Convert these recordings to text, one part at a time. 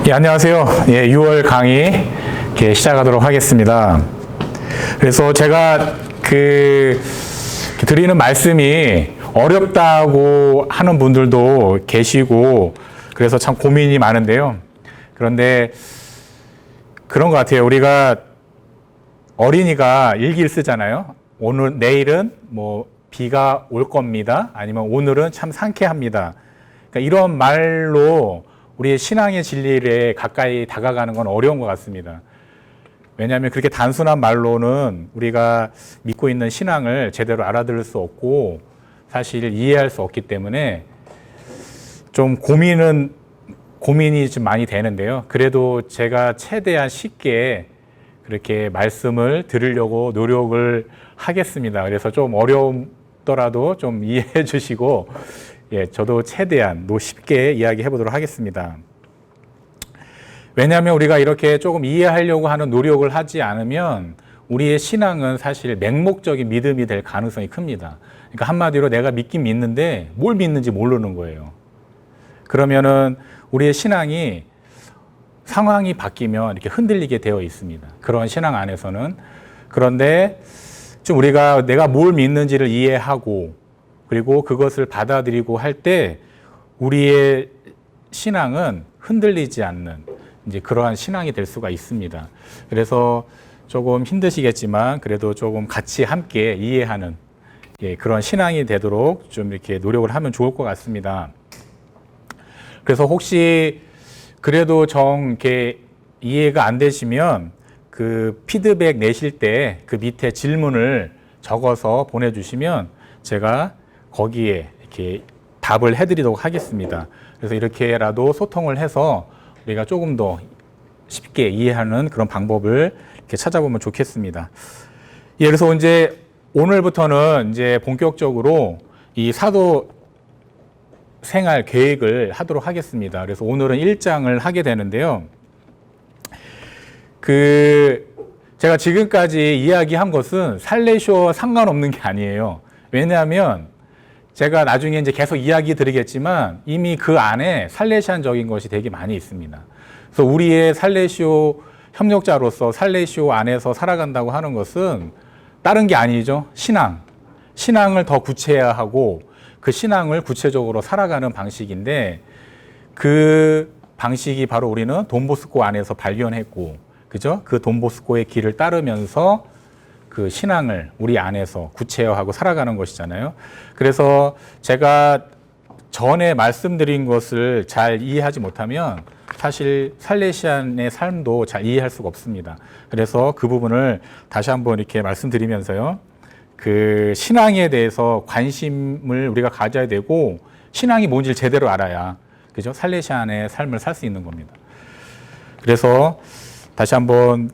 예, 안녕하세요. 예, 6월 강의 시작하도록 하겠습니다. 그래서 제가 드리는 말씀이 어렵다고 하는 분들도 계시고 그래서 참 고민이 많은데요. 그런데 그런 것 같아요. 우리가 어린이가 일기를 쓰잖아요. 오늘, 내일은 뭐 비가 올 겁니다. 아니면 오늘은 참 상쾌합니다. 그러니까 이런 말로 우리의 신앙의 진리에 가까이 다가가는 건 어려운 것 같습니다. 왜냐하면 그렇게 단순한 말로는 우리가 믿고 있는 신앙을 제대로 알아들을 수 없고 사실 이해할 수 없기 때문에 좀 고민이 좀 많이 되는데요. 그래도 제가 최대한 쉽게 그렇게 말씀을 들으려고 노력을 하겠습니다. 그래서 좀 어렵더라도 좀 이해해 주시고 예, 저도 최대한 쉽게 이야기해 보도록 하겠습니다. 왜냐하면 우리가 이렇게 조금 이해하려고 하는 노력을 하지 않으면 우리의 신앙은 사실 맹목적인 믿음이 될 가능성이 큽니다. 그러니까 한마디로 내가 믿긴 믿는데 뭘 믿는지 모르는 거예요. 그러면은 우리의 신앙이 상황이 바뀌면 이렇게 흔들리게 되어 있습니다. 그런 신앙 안에서는. 그런데 좀 우리가 내가 뭘 믿는지를 이해하고 그리고 그것을 받아들이고 할 때 우리의 신앙은 흔들리지 않는 이제 그러한 신앙이 될 수가 있습니다. 그래서 조금 힘드시겠지만 그래도 조금 같이 함께 이해하는 그런 신앙이 되도록 좀 이렇게 노력을 하면 좋을 것 같습니다. 그래서 혹시 그래도 이렇게 이해가 안 되시면 그 피드백 내실 때 그 밑에 질문을 적어서 보내주시면 제가 거기에 이렇게 답을 해드리도록 하겠습니다. 그래서 이렇게라도 소통을 해서 우리가 조금 더 쉽게 이해하는 그런 방법을 이렇게 찾아보면 좋겠습니다. 예, 그래서 이제 오늘부터는 이제 본격적으로 이 사도 생활 계획을 하도록 하겠습니다. 그래서 오늘은 1장을 하게 되는데요. 제가 지금까지 이야기한 것은 살레시오와 상관없는 게 아니에요. 왜냐하면 제가 나중에 이제 계속 이야기 드리겠지만 이미 그 안에 살레시안적인 것이 되게 많이 있습니다. 그래서 우리의 살레시오 협력자로서 살레시오 안에서 살아간다고 하는 것은 다른 게 아니죠. 신앙을 더 구체화하고 그 신앙을 구체적으로 살아가는 방식인데 그 방식이 바로 우리는 돈보스코 안에서 발견했고, 그죠? 그 돈보스코의 길을 따르면서 그 신앙을 우리 안에서 구체화하고 살아가는 것이잖아요. 그래서 제가 전에 말씀드린 것을 잘 이해하지 못하면 사실 살레시안의 삶도 잘 이해할 수가 없습니다. 그래서 그 부분을 다시 한번 이렇게 말씀드리면서요. 그 신앙에 대해서 관심을 우리가 가져야 되고 신앙이 뭔지를 제대로 알아야 그죠? 살레시안의 삶을 살 수 있는 겁니다. 그래서 다시 한번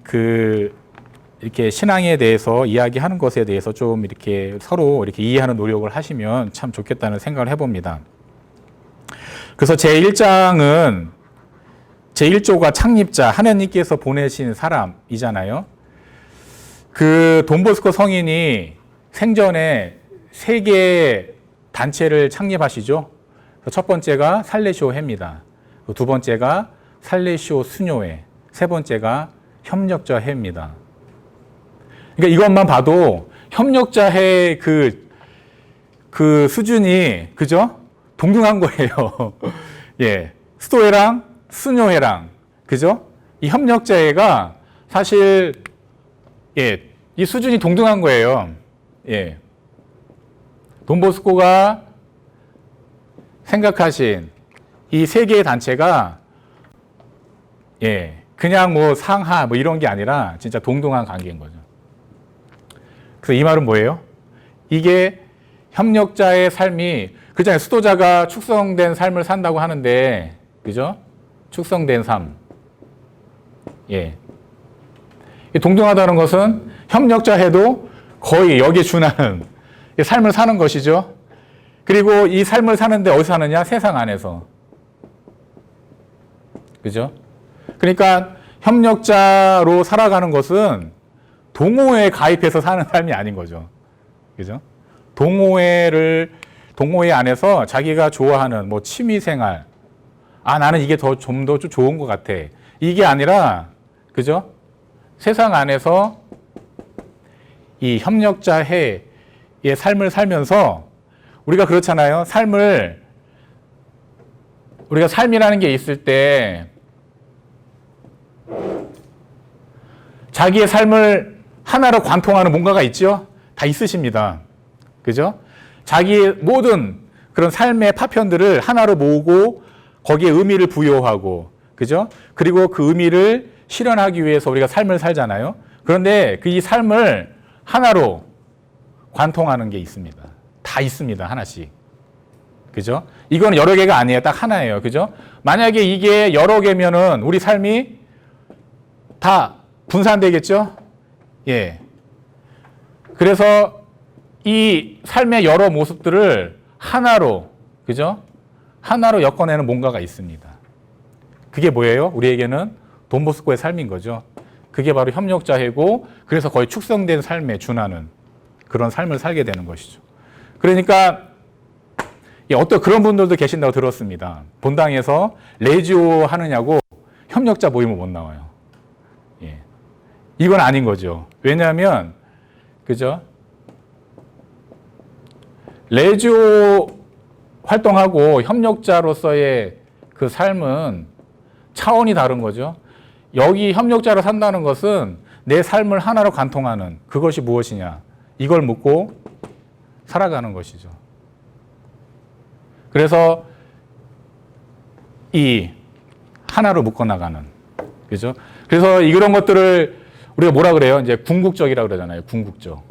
이렇게 신앙에 대해서 이야기하는 것에 대해서 좀 이렇게 서로 이렇게 이해하는 노력을 하시면 참 좋겠다는 생각을 해봅니다. 그래서 제1장은 제1조가 창립자 하나님께서 보내신 사람이잖아요. 그 돈보스코 성인이 생전에 3개의 단체를 창립하시죠. 첫 번째가 살레시오회입니다. 두 번째가 살레시오 수녀회, 세 번째가 협력자회입니다. 그러니까 이것만 봐도 협력자회 그 수준이 그죠? 동등한 거예요. 예, 수도회랑 수녀회랑 그죠? 이 협력자회가 사실 이 수준이 동등한 거예요. 예, 돈보스코가 생각하신 이 3개의 단체가 그냥 뭐 상하 뭐 이런 게 아니라 진짜 동등한 관계인 거죠. 그래서 이 말은 뭐예요? 이게 협력자의 삶이 그잖아요. 수도자가 축성된 삶을 산다고 하는데 그죠? 축성된 삶. 동등하다는 것은 협력자해도 거의 여기에 준하는 삶을 사는 것이죠. 그리고 이 삶을 사는데 어디서 사느냐? 세상 안에서. 그죠? 그러니까 협력자로 살아가는 것은 동호회에 가입해서 사는 삶이 아닌 거죠. 그죠? 동호회 안에서 자기가 좋아하는 뭐 취미생활, 아, 나는 이게 좀 더 좋은 것 같아. 이게 아니라, 그죠? 세상 안에서 이 협력자해의 삶을 살면서 우리가 그렇잖아요. 우리가 삶이라는 게 있을 때 자기의 삶을 하나로 관통하는 뭔가가 있죠? 다 있으십니다. 그죠? 자기의 모든 그런 삶의 파편들을 하나로 모으고 거기에 의미를 부여하고, 그죠? 그리고 그 의미를 실현하기 위해서 우리가 삶을 살잖아요. 그런데 그 이 삶을 하나로 관통하는 게 있습니다. 다 있습니다. 하나씩. 그죠? 이건 여러 개가 아니에요. 딱 하나예요. 그죠? 만약에 이게 여러 개면은 우리 삶이 다 분산되겠죠? 예. 그래서 이 삶의 여러 모습들을 하나로, 그죠? 하나로 엮어내는 뭔가가 있습니다. 그게 뭐예요? 우리에게는 돈보스코의 삶인 거죠. 그게 바로 협력자해고, 그래서 거의 축성된 삶에 준하는 그런 삶을 살게 되는 것이죠. 그러니까 어떤 그런 분들도 계신다고 들었습니다. 본당에서 레지오 하느냐고 협력자 모임을 못 나와요. 예. 이건 아닌 거죠. 왜냐하면, 그죠? 레지오 활동하고 협력자로서의 그 삶은 차원이 다른 거죠. 여기 협력자로 산다는 것은 내 삶을 하나로 관통하는 그것이 무엇이냐. 이걸 묻고 살아가는 것이죠. 그래서 이 하나로 묶어나가는, 그죠? 그래서 이런 것들을 우리가 뭐라 그래요? 이제 궁극적이라고 그러잖아요. 궁극적.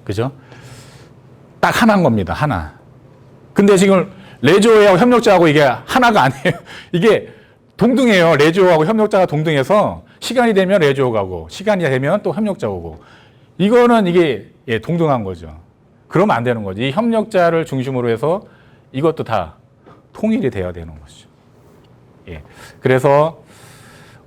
그죠? 딱 하나인 겁니다. 하나. 근데 지금 레조하고 협력자하고 이게 하나가 아니에요. 이게 동등해요. 레조하고 협력자가 동등해서 시간이 되면 레조 가고 시간이 되면 또 협력자 오고. 이거는 이게 동등한 거죠. 그러면 안 되는 거지. 이 협력자를 중심으로 해서 이것도 다 통일이 돼야 되는 것이죠. 예. 그래서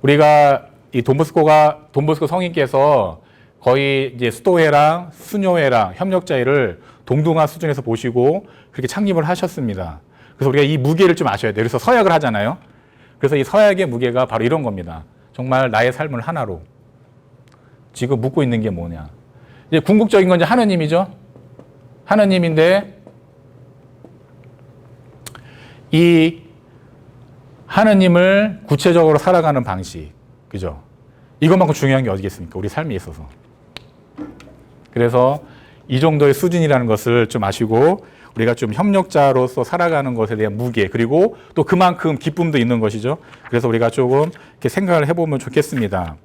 우리가 이 돈보스코 성인께서 거의 이제 수도회랑 수녀회랑 협력자회를 동등한 수준에서 보시고 그렇게 창립을 하셨습니다. 그래서 우리가 이 무게를 좀 아셔야 돼요. 그래서 서약을 하잖아요. 그래서 이 서약의 무게가 바로 이런 겁니다. 정말 나의 삶을 하나로 지금 묻고 있는 게 뭐냐. 이제 궁극적인 건 이제 하느님이죠. 하느님인데 이 하느님을 구체적으로 살아가는 방식, 그죠? 이것만큼 중요한 게 어디겠습니까? 우리 삶에 있어서. 그래서 이 정도의 수준이라는 것을 좀 아시고 우리가 좀 협력자로서 살아가는 것에 대한 무게, 그리고 또 그만큼 기쁨도 있는 것이죠. 그래서 우리가 조금 이렇게 생각을 해보면 좋겠습니다.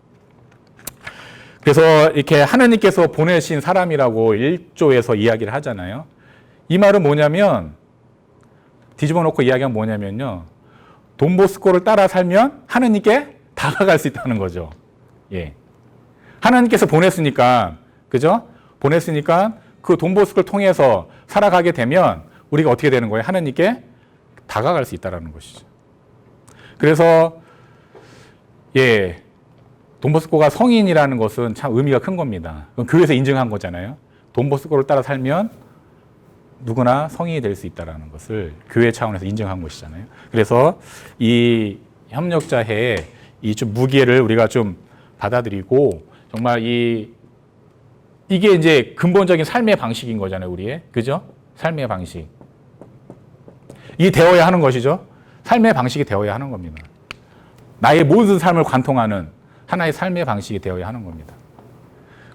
그래서 이렇게 하느님께서 보내신 사람이라고 1조에서 이야기를 하잖아요. 이 말은 뭐냐면, 뒤집어 놓고 이야기하면 뭐냐면요. 돈보스코를 따라 살면 하느님께 다가갈 수 있다는 거죠. 예. 하나님께서 보냈으니까, 그죠? 보냈으니까 그 돈보스코를 통해서 살아가게 되면 우리가 어떻게 되는 거예요? 하느님께 다가갈 수 있다는 것이죠. 그래서, 예. 돈보스코가 성인이라는 것은 참 의미가 큰 겁니다. 교회에서 인증한 거잖아요. 돈보스코를 따라 살면 누구나 성인이 될 수 있다는 것을 교회 차원에서 인정한 것이잖아요. 그래서 이 협력자회의 이 좀 무게를 우리가 좀 받아들이고 정말 이게 이제 근본적인 삶의 방식인 거잖아요, 우리의. 그죠? 삶의 방식. 이게 되어야 하는 것이죠. 삶의 방식이 되어야 하는 겁니다. 나의 모든 삶을 관통하는 하나의 삶의 방식이 되어야 하는 겁니다.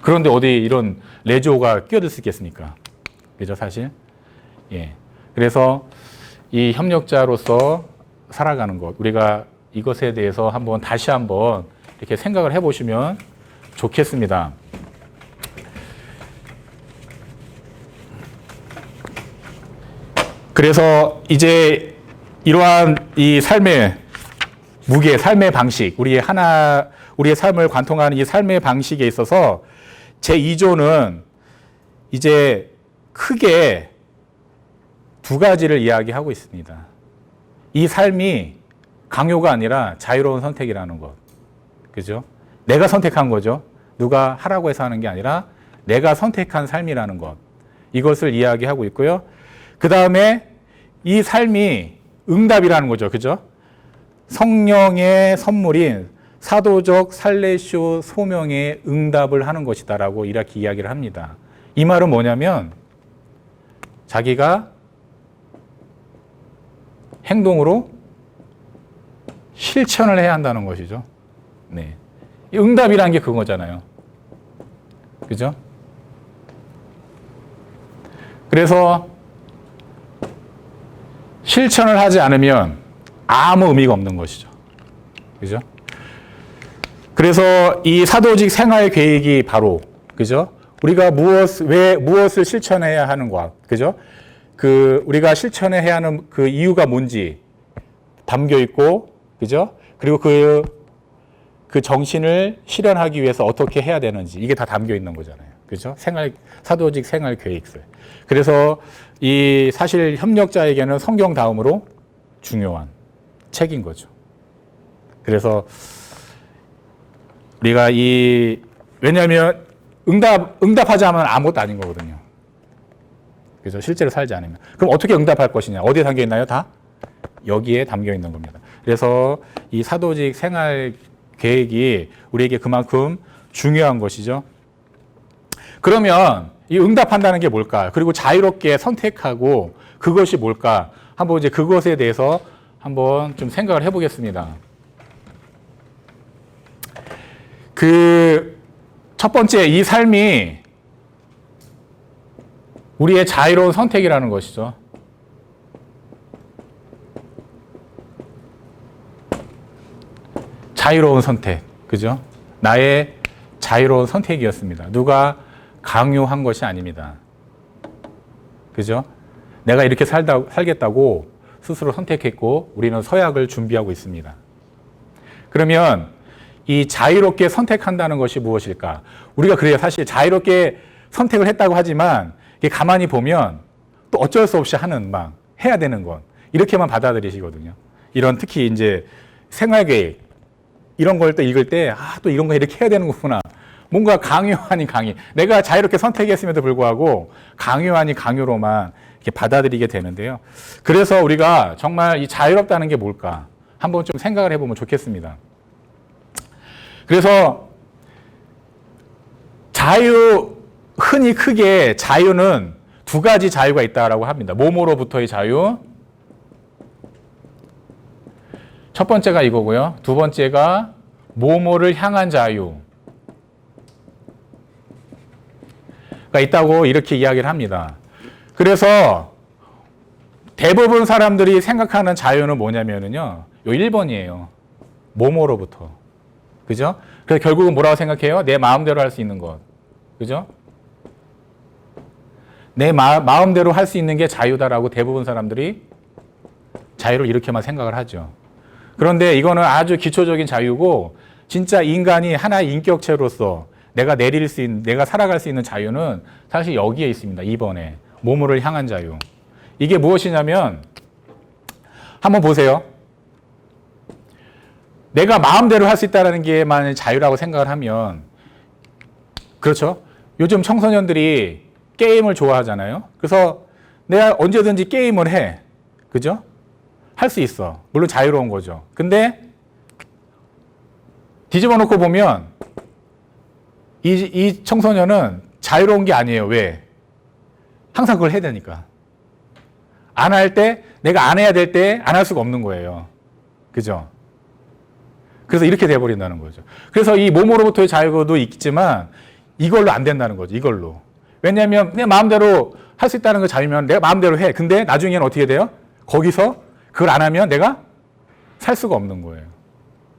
그런데 어디 이런 레조가 끼어들 수 있겠습니까? 그죠, 사실? 예. 그래서 이 협력자로서 살아가는 것, 우리가 이것에 대해서 다시 한번 이렇게 생각을 해보시면 좋겠습니다. 그래서 이제 이러한 이 삶의 무게, 삶의 방식, 우리의 삶을 관통하는 이 삶의 방식에 있어서 제2조는 이제 크게 두 가지를 이야기하고 있습니다. 이 삶이 강요가 아니라 자유로운 선택이라는 것. 그죠? 내가 선택한 거죠. 누가 하라고 해서 하는 게 아니라 내가 선택한 삶이라는 것. 이것을 이야기하고 있고요. 그 다음에 이 삶이 응답이라는 거죠. 그죠? 성령의 선물인 사도적 살레시오 소명에 응답을 하는 것이다라고 이렇게 이야기를 합니다. 이 말은 뭐냐면 자기가 행동으로 실천을 해야 한다는 것이죠. 네. 응답이라는 게 그거잖아요. 그죠? 그래서 실천을 하지 않으면 아무 의미가 없는 것이죠. 그죠? 그래서 이 사도직 생활 계획이 바로, 그죠? 우리가 무엇을 실천해야 하는가, 그죠? 우리가 실천해야 하는 그 이유가 뭔지 담겨 있고, 그죠? 그리고 그 정신을 실현하기 위해서 어떻게 해야 되는지, 이게 다 담겨 있는 거잖아요. 그죠? 사도직 생활 계획서. 그래서 이 사실 협력자에게는 성경 다음으로 중요한 책인 거죠. 그래서 우리가 왜냐하면 응답하지 않으면 아무것도 아닌 거거든요. 그래서 실제로 살지 않으면. 그럼 어떻게 응답할 것이냐? 어디에 담겨 있나요? 다 여기에 담겨 있는 겁니다. 그래서 이 사도직 생활 계획이 우리에게 그만큼 중요한 것이죠. 그러면 이 응답한다는 게 뭘까? 그리고 자유롭게 선택하고 그것이 뭘까? 한번 이제 그것에 대해서 한번 좀 생각을 해보겠습니다. 첫 번째, 이 삶이 우리의 자유로운 선택이라는 것이죠. 자유로운 선택, 그죠? 나의 자유로운 선택이었습니다. 누가 강요한 것이 아닙니다. 그죠? 내가 이렇게 살겠다고 스스로 선택했고 우리는 서약을 준비하고 있습니다. 그러면 이 자유롭게 선택한다는 것이 무엇일까? 우리가 그래요. 사실 자유롭게 선택을 했다고 하지만 이게 가만히 보면 또 어쩔 수 없이 하는 해야 되는 것 이렇게만 받아들이시거든요. 이런 특히 이제 생활계획 이런 걸 또 읽을 때 또 이런 거 이렇게 해야 되는 거구나. 뭔가 강요 아닌 강의. 내가 자유롭게 선택했음에도 불구하고 강요 아닌 강요로만 이렇게 받아들이게 되는데요. 그래서 우리가 정말 이 자유롭다는 게 뭘까? 한번 좀 생각을 해보면 좋겠습니다. 그래서 흔히 크게 자유는 두 가지 자유가 있다라고 합니다. 몸으로부터의 자유. 첫 번째가 이거고요. 두 번째가 몸을 향한 자유가 있다고 이렇게 이야기를 합니다. 그래서 대부분 사람들이 생각하는 자유는 뭐냐면요. 요 1번이에요. 몸으로부터. 그죠? 그래서 결국은 뭐라고 생각해요? 내 마음대로 할 수 있는 것. 그죠? 내 마음대로 할 수 있는 게 자유다라고 대부분 사람들이 자유를 이렇게만 생각을 하죠. 그런데 이거는 아주 기초적인 자유고 진짜 인간이 하나의 인격체로서 내가 살아갈 수 있는 자유는 사실 여기에 있습니다. 2번에. 몸을 향한 자유. 이게 무엇이냐면 한번 보세요. 내가 마음대로 할 수 있다는 게만 자유라고 생각을 하면 그렇죠? 요즘 청소년들이 게임을 좋아하잖아요. 그래서 내가 언제든지 게임을 해. 그죠? 할 수 있어. 물론 자유로운 거죠. 근데 뒤집어 놓고 보면 이 청소년은 자유로운 게 아니에요. 왜? 항상 그걸 해야 되니까. 안 할 때, 내가 안 해야 될 때 안 할 수가 없는 거예요. 그죠? 그래서 이렇게 돼버린다는 거죠. 그래서 이 몸으로부터의 자유도 있지만 이걸로 안 된다는 거죠. 이걸로. 왜냐하면 내 마음대로 할 수 있다는 거 자유면 내가 마음대로 해. 근데 나중에는 어떻게 돼요? 거기서 그걸 안 하면 내가 살 수가 없는 거예요.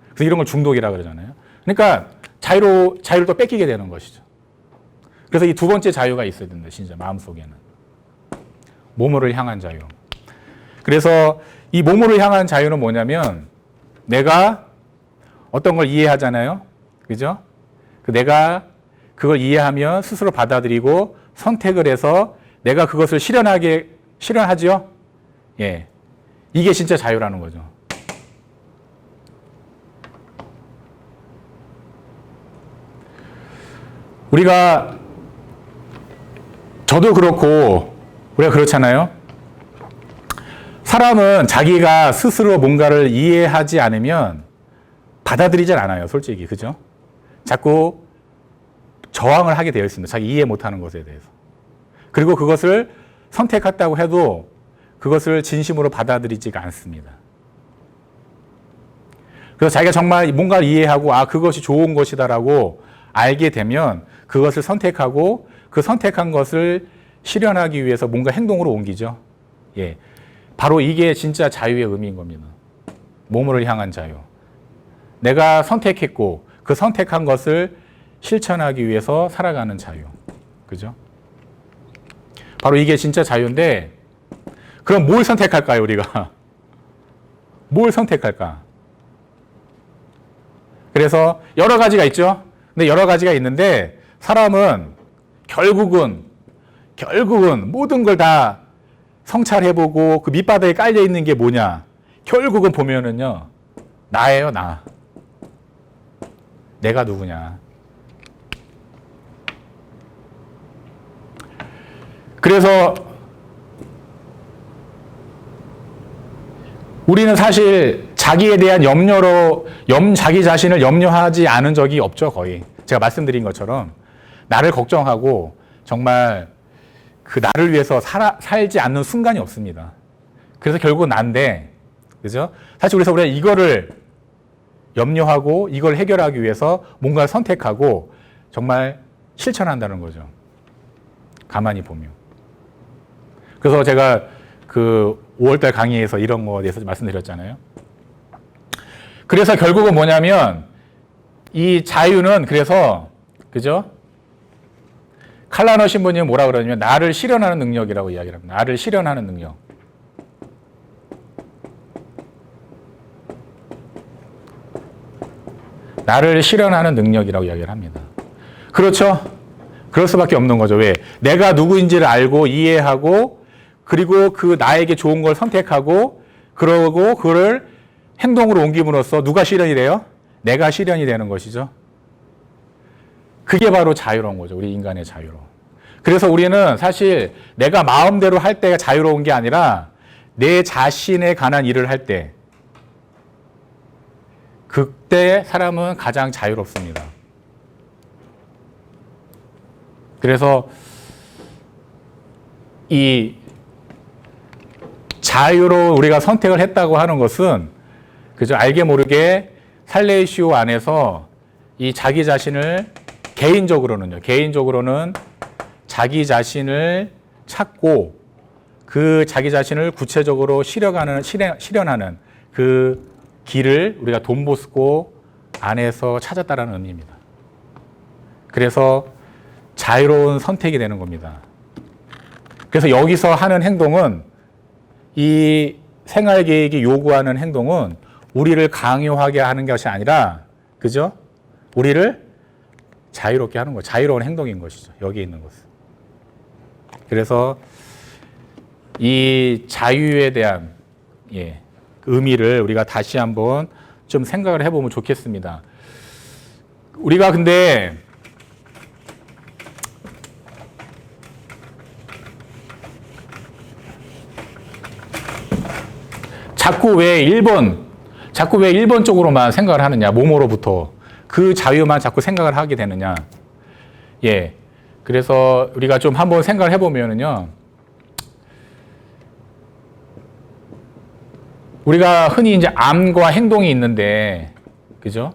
그래서 이런 걸 중독이라고 그러잖아요. 그러니까 자유를 또 뺏기게 되는 것이죠. 그래서 이 두 번째 자유가 있어야 된다. 진짜 마음속에는. 몸을 향한 자유. 그래서 이 몸을 향한 자유는 뭐냐면 내가 어떤 걸 이해하잖아요. 그죠? 내가 그걸 이해하면 스스로 받아들이고 선택을 해서 내가 그것을 실현하죠? 예. 이게 진짜 자유라는 거죠. 저도 그렇고, 우리가 그렇잖아요. 사람은 자기가 스스로 뭔가를 이해하지 않으면 받아들이질 않아요, 솔직히. 그죠? 자꾸 저항을 하게 되어 있습니다. 자기 이해 못하는 것에 대해서. 그리고 그것을 선택했다고 해도 그것을 진심으로 받아들이지가 않습니다. 그래서 자기가 정말 뭔가를 이해하고 그것이 좋은 것이다라고 알게 되면 그것을 선택하고 그 선택한 것을 실현하기 위해서 뭔가 행동으로 옮기죠. 예. 바로 이게 진짜 자유의 의미인 겁니다. 몸을 향한 자유. 내가 선택했고 그 선택한 것을 실천하기 위해서 살아가는 자유. 그죠? 바로 이게 진짜 자유인데, 그럼 뭘 선택할까요, 우리가? 뭘 선택할까? 그래서 여러 가지가 있죠? 근데 여러 가지가 있는데, 사람은 결국은 모든 걸 다 성찰해보고 그 밑바닥에 깔려있는 게 뭐냐? 결국은 보면은요, 나예요, 나. 내가 누구냐. 그래서 우리는 사실 자기에 대한 자기 자신을 염려하지 않은 적이 없죠, 거의. 제가 말씀드린 것처럼 나를 걱정하고 정말 그 나를 위해서 살지 않는 순간이 없습니다. 그래서 결국 난데, 그죠? 사실 그래서 우리가 이거를 염려하고 이걸 해결하기 위해서 뭔가를 선택하고 정말 실천한다는 거죠. 가만히 보면. 그래서 제가 그 5월달 강의에서 이런 거에 대해서 말씀드렸잖아요. 그래서 결국은 뭐냐면 이 자유는 그래서 그죠? 칼라너 신부님은 뭐라 그러냐면 나를 실현하는 능력이라고 이야기를 합니다. 나를 실현하는 능력. 나를 실현하는 능력이라고 이야기를 합니다. 그렇죠? 그럴 수밖에 없는 거죠. 왜? 내가 누구인지를 알고 이해하고 그리고 그 나에게 좋은 걸 선택하고 그러고 그걸 행동으로 옮김으로써 누가 실현이 돼요? 내가 실현이 되는 것이죠. 그게 바로 자유로운 거죠. 우리 인간의 자유로. 그래서 우리는 사실 내가 마음대로 할 때가 자유로운 게 아니라 내 자신에 관한 일을 할 때 그때 사람은 가장 자유롭습니다. 그래서 이 자유로 우리가 선택을 했다고 하는 것은 그죠? 알게 모르게 살레이시오 안에서 이 자기 자신을 개인적으로는 자기 자신을 찾고 그 자기 자신을 구체적으로 실현하는 그 길을 우리가 돈보스코 안에서 찾았다라는 의미입니다. 그래서 자유로운 선택이 되는 겁니다. 그래서 여기서 하는 행동은 이 생활 계획이 요구하는 행동은 우리를 강요하게 하는 것이 아니라 그죠? 우리를 자유롭게 하는 것, 자유로운 행동인 것이죠. 여기 있는 것은. 그래서 이 자유에 대한 의미를 우리가 다시 한번 좀 생각을 해보면 좋겠습니다. 우리가 근데 자꾸 왜 1번 쪽으로만 생각을 하느냐, 몸으로부터. 그 자유만 자꾸 생각을 하게 되느냐. 그래서 우리가 좀 한번 생각을 해보면은요, 우리가 흔히 이제 암과 행동이 있는데, 그죠?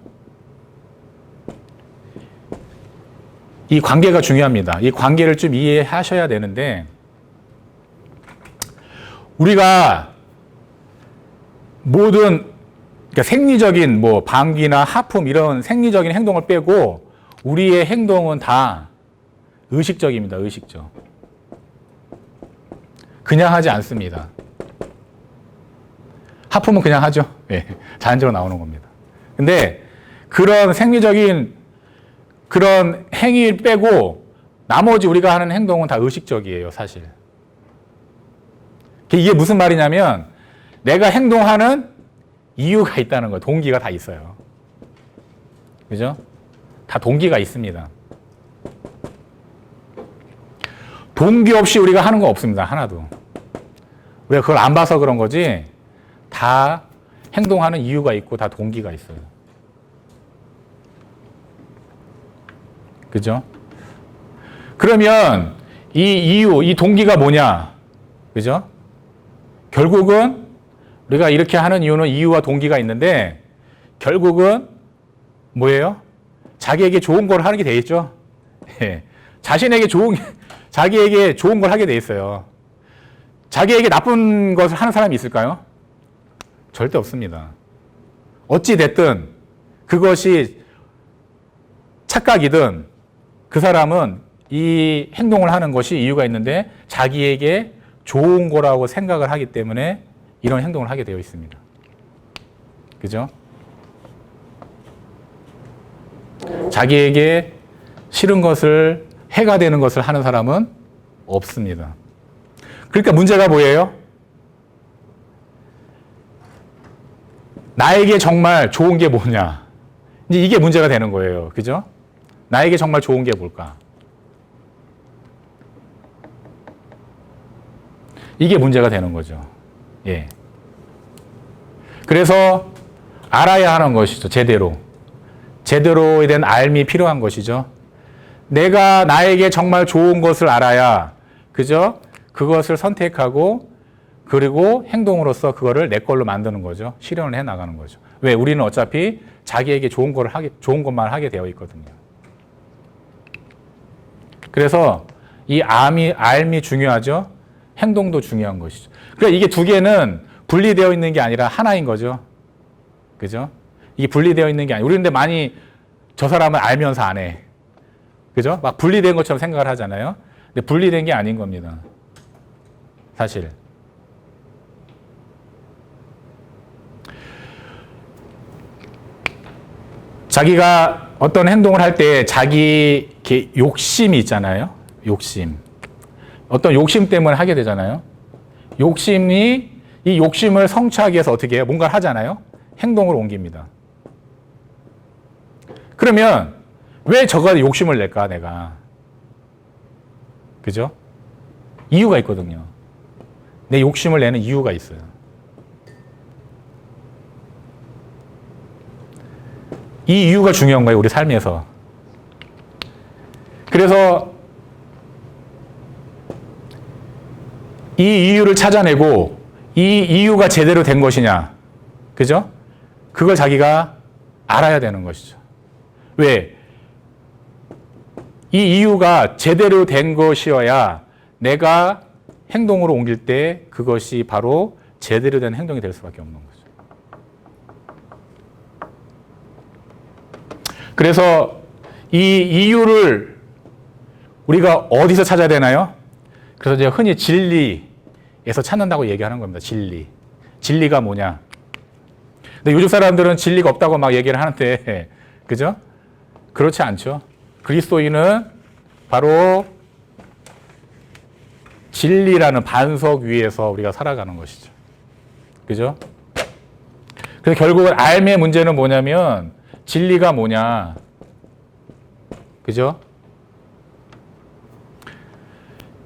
이 관계가 중요합니다. 이 관계를 좀 이해하셔야 되는데, 우리가 모든 그러니까 생리적인 뭐 방귀나 하품 이런 생리적인 행동을 빼고 우리의 행동은 다 의식적입니다. 의식적. 그냥 하지 않습니다. 하품은 그냥 하죠. 자연적으로 나오는 겁니다. 근데 그런 생리적인 그런 행위를 빼고 나머지 우리가 하는 행동은 다 의식적이에요, 사실. 이게 무슨 말이냐면 내가 행동하는 이유가 있다는 거예요. 동기가 다 있어요. 그죠? 다 동기가 있습니다. 동기 없이 우리가 하는 거 없습니다. 하나도. 우리가 그걸 안 봐서 그런 거지 다 행동하는 이유가 있고 다 동기가 있어요. 그죠? 그러면 이 이유, 이 동기가 뭐냐? 그죠? 결국은 우리가 이렇게 하는 이유는 이유와 동기가 있는데 결국은 뭐예요? 자기에게 좋은 걸 하게 돼 있죠. 예. 자기에게 좋은 걸 하게 돼 있어요. 자기에게 나쁜 것을 하는 사람이 있을까요? 절대 없습니다. 어찌 됐든 그것이 착각이든 그 사람은 이 행동을 하는 것이 이유가 있는데 자기에게 좋은 거라고 생각을 하기 때문에 이런 행동을 하게 되어 있습니다. 그죠? 자기에게 싫은 것을 해가 되는 것을 하는 사람은 없습니다. 그러니까 문제가 뭐예요? 나에게 정말 좋은 게 뭐냐? 이제 이게 문제가 되는 거예요. 그죠? 나에게 정말 좋은 게 뭘까? 이게 문제가 되는 거죠. 예. 그래서 알아야 하는 것이죠. 제대로에 대한 알미 필요한 것이죠. 내가 나에게 정말 좋은 것을 알아야, 그죠? 그것을 선택하고, 그리고 행동으로서 그거를 내 걸로 만드는 거죠. 실현을 해 나가는 거죠. 왜? 우리는 어차피 자기에게 좋은 것만 하게 되어 있거든요. 그래서 이 알미 중요하죠. 행동도 중요한 것이죠. 그러니까 이게 두 개는 분리되어 있는 게 아니라 하나인 거죠. 그죠? 이게 분리되어 있는 게 아니에요. 우리 근데 많이 저 사람을 알면서 안 해. 그죠? 막 분리된 것처럼 생각을 하잖아요. 근데 분리된 게 아닌 겁니다. 사실. 자기가 어떤 행동을 할 때 자기 욕심이 있잖아요. 욕심. 어떤 욕심 때문에 하게 되잖아요. 이 욕심을 성취하기 위해서 어떻게 해요? 뭔가를 하잖아요. 행동으로 옮깁니다. 그러면 왜 저거 욕심을 낼까, 내가? 그죠? 이유가 있거든요. 내 욕심을 내는 이유가 있어요. 이 이유가 중요한 거예요, 우리 삶에서. 그래서 이 이유를 찾아내고 이 이유가 제대로 된 것이냐, 그죠? 그걸 자기가 알아야 되는 것이죠. 왜? 이 이유가 제대로 된 것이어야 내가 행동으로 옮길 때 그것이 바로 제대로 된 행동이 될 수밖에 없는 거죠. 그래서 이 이유를 우리가 어디서 찾아야 되나요? 그래서 이제 흔히 진리에서 찾는다고 얘기하는 겁니다. 진리가 뭐냐? 근데 요즘 사람들은 진리가 없다고 막 얘기를 하는데, 그죠? 그렇지 않죠. 그리스도인은 바로 진리라는 반석 위에서 우리가 살아가는 것이죠. 그죠? 그래서 결국은 삶의 문제는 뭐냐면 진리가 뭐냐? 그죠?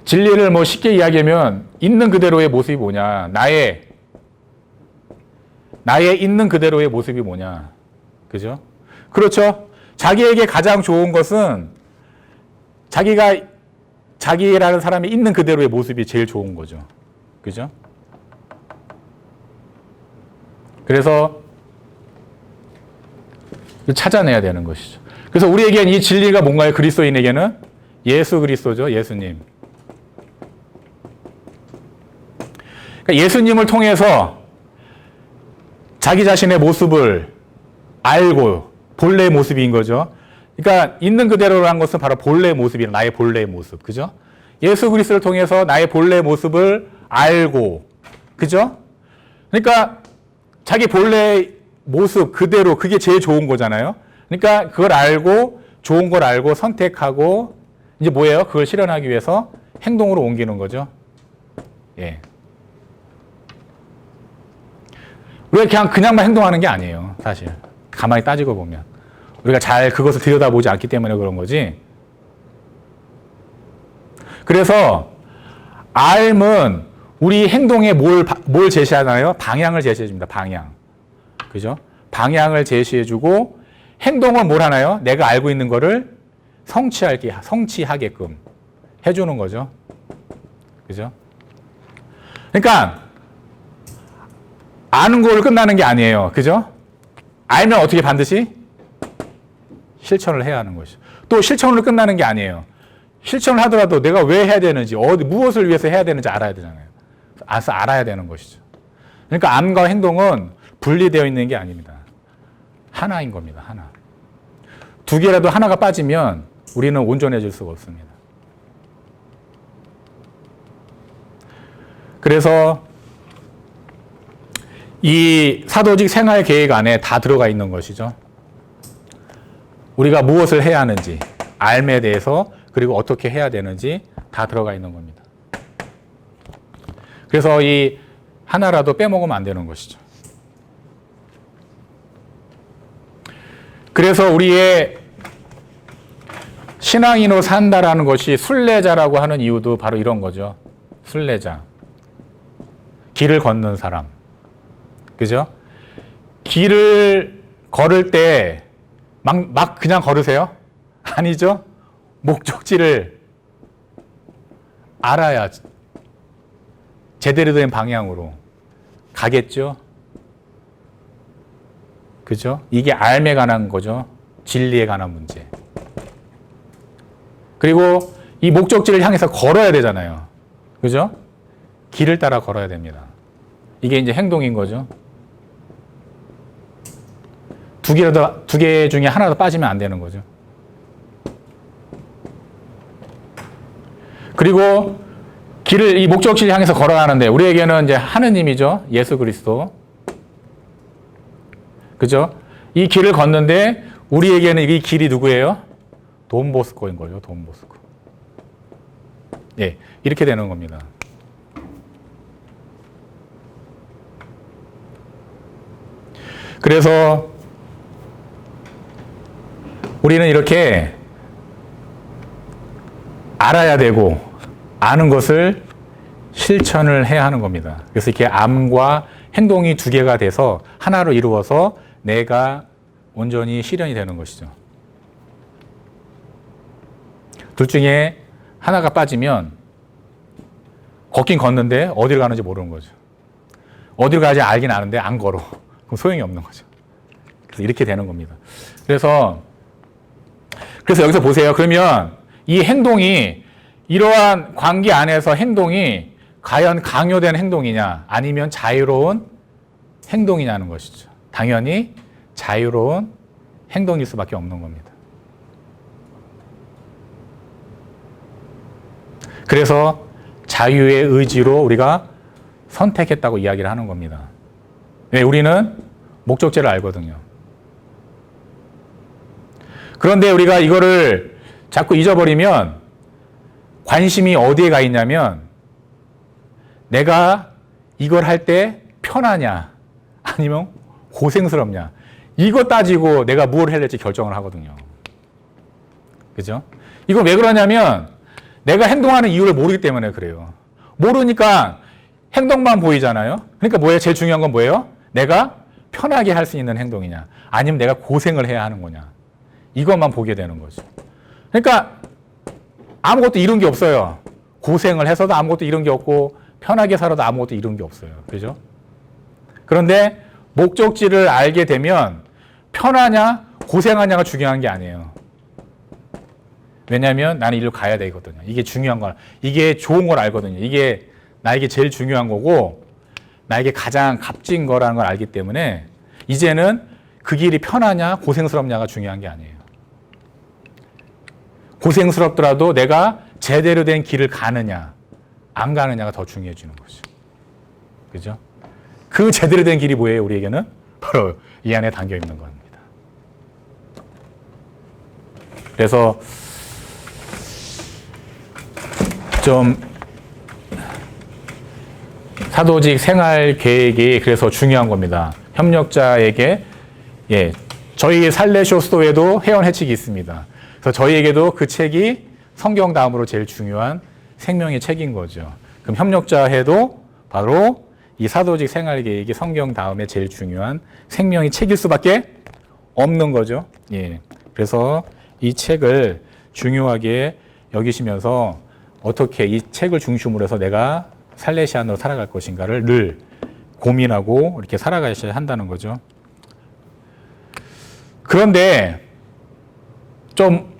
진리를 뭐 쉽게 이야기하면 있는 그대로의 모습이 뭐냐? 나의 있는 그대로의 모습이 뭐냐? 그죠? 그렇죠? 자기에게 가장 좋은 것은 자기라는 사람이 있는 그대로의 모습이 제일 좋은 거죠. 그죠? 그래서 찾아내야 되는 것이죠. 그래서 우리에겐 이 진리가 뭔가요? 그리스도인에게는 예수 그리스도죠. 예수님. 그러니까 예수님을 통해서 자기 자신의 모습을 알고 본래의 모습인 거죠. 그러니까 있는 그대로로 한 것은 바로 본래의 모습이에요. 나의 본래의 모습. 그죠? 예수 그리스도를 통해서 나의 본래의 모습을 알고, 그죠? 그러니까 자기 본래의 모습 그대로, 그게 제일 좋은 거잖아요. 그러니까 그걸 알고, 좋은 걸 알고 선택하고, 이제 뭐예요? 그걸 실현하기 위해서 행동으로 옮기는 거죠. 예. 우리가 그냥만 행동하는 게 아니에요. 사실. 가만히 따지고 보면. 우리가 잘 그것을 들여다보지 않기 때문에 그런 거지. 그래서, 알은 우리 행동에 뭘 제시하나요? 방향을 제시해 줍니다. 방향. 그죠? 방향을 제시해 주고 행동은 뭘 하나요? 내가 알고 있는 거를 성취하게끔 해 주는 거죠. 그죠? 그러니까 아는 걸로 끝나는 게 아니에요. 그죠? 알면 어떻게 반드시 실천을 해야 하는 것이죠. 또 실천으로 끝나는 게 아니에요. 실천을 하더라도 내가 왜 해야 되는지, 무엇을 위해서 해야 되는지 알아야 되잖아요. 알아야 되는 것이죠. 그러니까 암과 행동은 분리되어 있는 게 아닙니다. 하나인 겁니다. 하나. 두 개라도 하나가 빠지면 우리는 온전해질 수가 없습니다. 그래서 이 사도직 생활 계획 안에 다 들어가 있는 것이죠. 우리가 무엇을 해야 하는지, 삶에 대해서, 그리고 어떻게 해야 되는지 다 들어가 있는 겁니다. 그래서 이 하나라도 빼먹으면 안 되는 것이죠. 그래서 우리의 신앙인으로 산다라는 것이 순례자라고 하는 이유도 바로 이런 거죠. 순례자. 길을 걷는 사람. 그죠? 길을 걸을 때 막 그냥 걸으세요? 아니죠? 목적지를 알아야 제대로 된 방향으로 가겠죠? 그죠? 이게 삶에 관한 거죠. 진리에 관한 문제. 그리고 이 목적지를 향해서 걸어야 되잖아요. 그죠? 길을 따라 걸어야 됩니다. 이게 이제 행동인 거죠. 두 개 중에 하나도 빠지면 안 되는 거죠. 그리고 이 목적지를 향해서 걸어가는데 우리에게는 이제 하느님이죠. 예수 그리스도. 그죠? 이 길을 걷는데 우리에게는 이 길이 누구예요? 돈보스코인 거죠. 돈보스코. 예, 이렇게 되는 겁니다. 그래서 우리는 이렇게 알아야 되고 아는 것을 실천을 해야 하는 겁니다. 그래서 이렇게 암과 행동이 두 개가 돼서 하나로 이루어서 내가 온전히 실현이 되는 것이죠. 둘 중에 하나가 빠지면 걷긴 걷는데 어디를 가는지 모르는 거죠. 어디를 가는지 알긴 아는데 안 걸어. 그럼 소용이 없는 거죠. 그래서 이렇게 되는 겁니다. 그래서 여기서 보세요. 그러면 이 행동이 이러한 관계 안에서 행동이 과연 강요된 행동이냐 아니면 자유로운 행동이냐는 것이죠. 당연히 자유로운 행동일 수밖에 없는 겁니다. 그래서 자유의 의지로 우리가 선택했다고 이야기를 하는 겁니다. 네, 우리는 목적지를 알거든요. 그런데 우리가 이거를 자꾸 잊어버리면 관심이 어디에 가 있냐면 내가 이걸 할 때 편하냐 아니면 고생스럽냐 이거 따지고 내가 뭘 해야 될지 결정을 하거든요. 그죠? 이건 왜 그러냐면 내가 행동하는 이유를 모르기 때문에 그래요. 모르니까 행동만 보이잖아요. 그러니까 뭐예요? 제일 중요한 건 뭐예요? 내가 편하게 할 수 있는 행동이냐 아니면 내가 고생을 해야 하는 거냐 이것만 보게 되는 거죠. 그러니까 아무것도 이룬 게 없어요. 고생을 해서도 아무것도 이룬 게 없고 편하게 살아도 아무것도 이룬 게 없어요. 그죠? 그런데 목적지를 알게 되면 편하냐 고생하냐가 중요한 게 아니에요. 왜냐하면 나는 이리로 가야 되거든요. 이게 중요한 거, 이게 좋은 걸 알거든요. 이게 나에게 제일 중요한 거고 나에게 가장 값진 거라는 걸 알기 때문에 이제는 그 길이 편하냐 고생스럽냐가 중요한 게 아니에요. 고생스럽더라도 내가 제대로 된 길을 가느냐 안 가느냐가 더 중요해지는 거죠. 그죠? 그 제대로 된 길이 뭐예요? 우리에게는 바로 이 안에 담겨 있는 겁니다. 그래서 좀 사도직 생활 계획이 그래서 중요한 겁니다. 협력자에게 저희 살레쇼 스토에도 회원 해칙이 있습니다. 그래서 저희에게도 그 책이 성경 다음으로 제일 중요한 생명의 책인 거죠. 그럼 협력자회도 바로 이 사도직 생활계획이 성경 다음에 제일 중요한 생명의 책일 수밖에 없는 거죠. 예. 그래서 이 책을 중요하게 여기시면서 어떻게 이 책을 중심으로 해서 내가 살레시안으로 살아갈 것인가를 늘 고민하고 이렇게 살아가셔야 한다는 거죠. 그런데 좀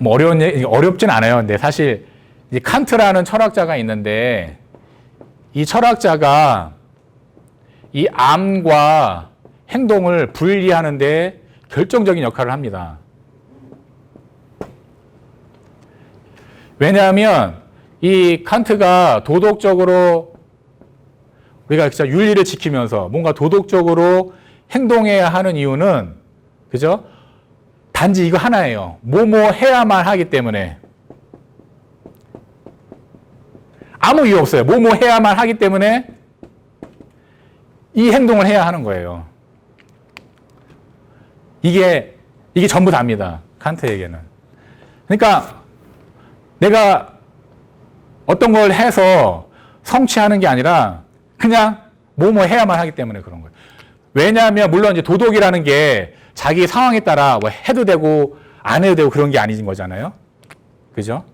뭐 어렵진 않아요. 근데 사실 이 칸트라는 철학자가 있는데 이 철학자가 이 암과 행동을 분리하는데 결정적인 역할을 합니다. 왜냐하면 이 칸트가 도덕적으로 우리가 진짜 윤리를 지키면서 뭔가 도덕적으로 행동해야 하는 이유는 그죠? 단지 이거 하나예요. 뭐뭐 해야만 하기 때문에. 아무 이유 없어요. 뭐뭐 해야만 하기 때문에 이 행동을 해야 하는 거예요. 이게 전부 다입니다. 칸트에게는. 그러니까 내가 어떤 걸 해서 성취하는 게 아니라 그냥 뭐뭐 해야만 하기 때문에 그런 거예요. 왜냐하면 물론 이제 도덕이라는 게 자기 상황에 따라 뭐 해도 되고 안 해도 되고 그런 게 아닌 거잖아요. 그죠?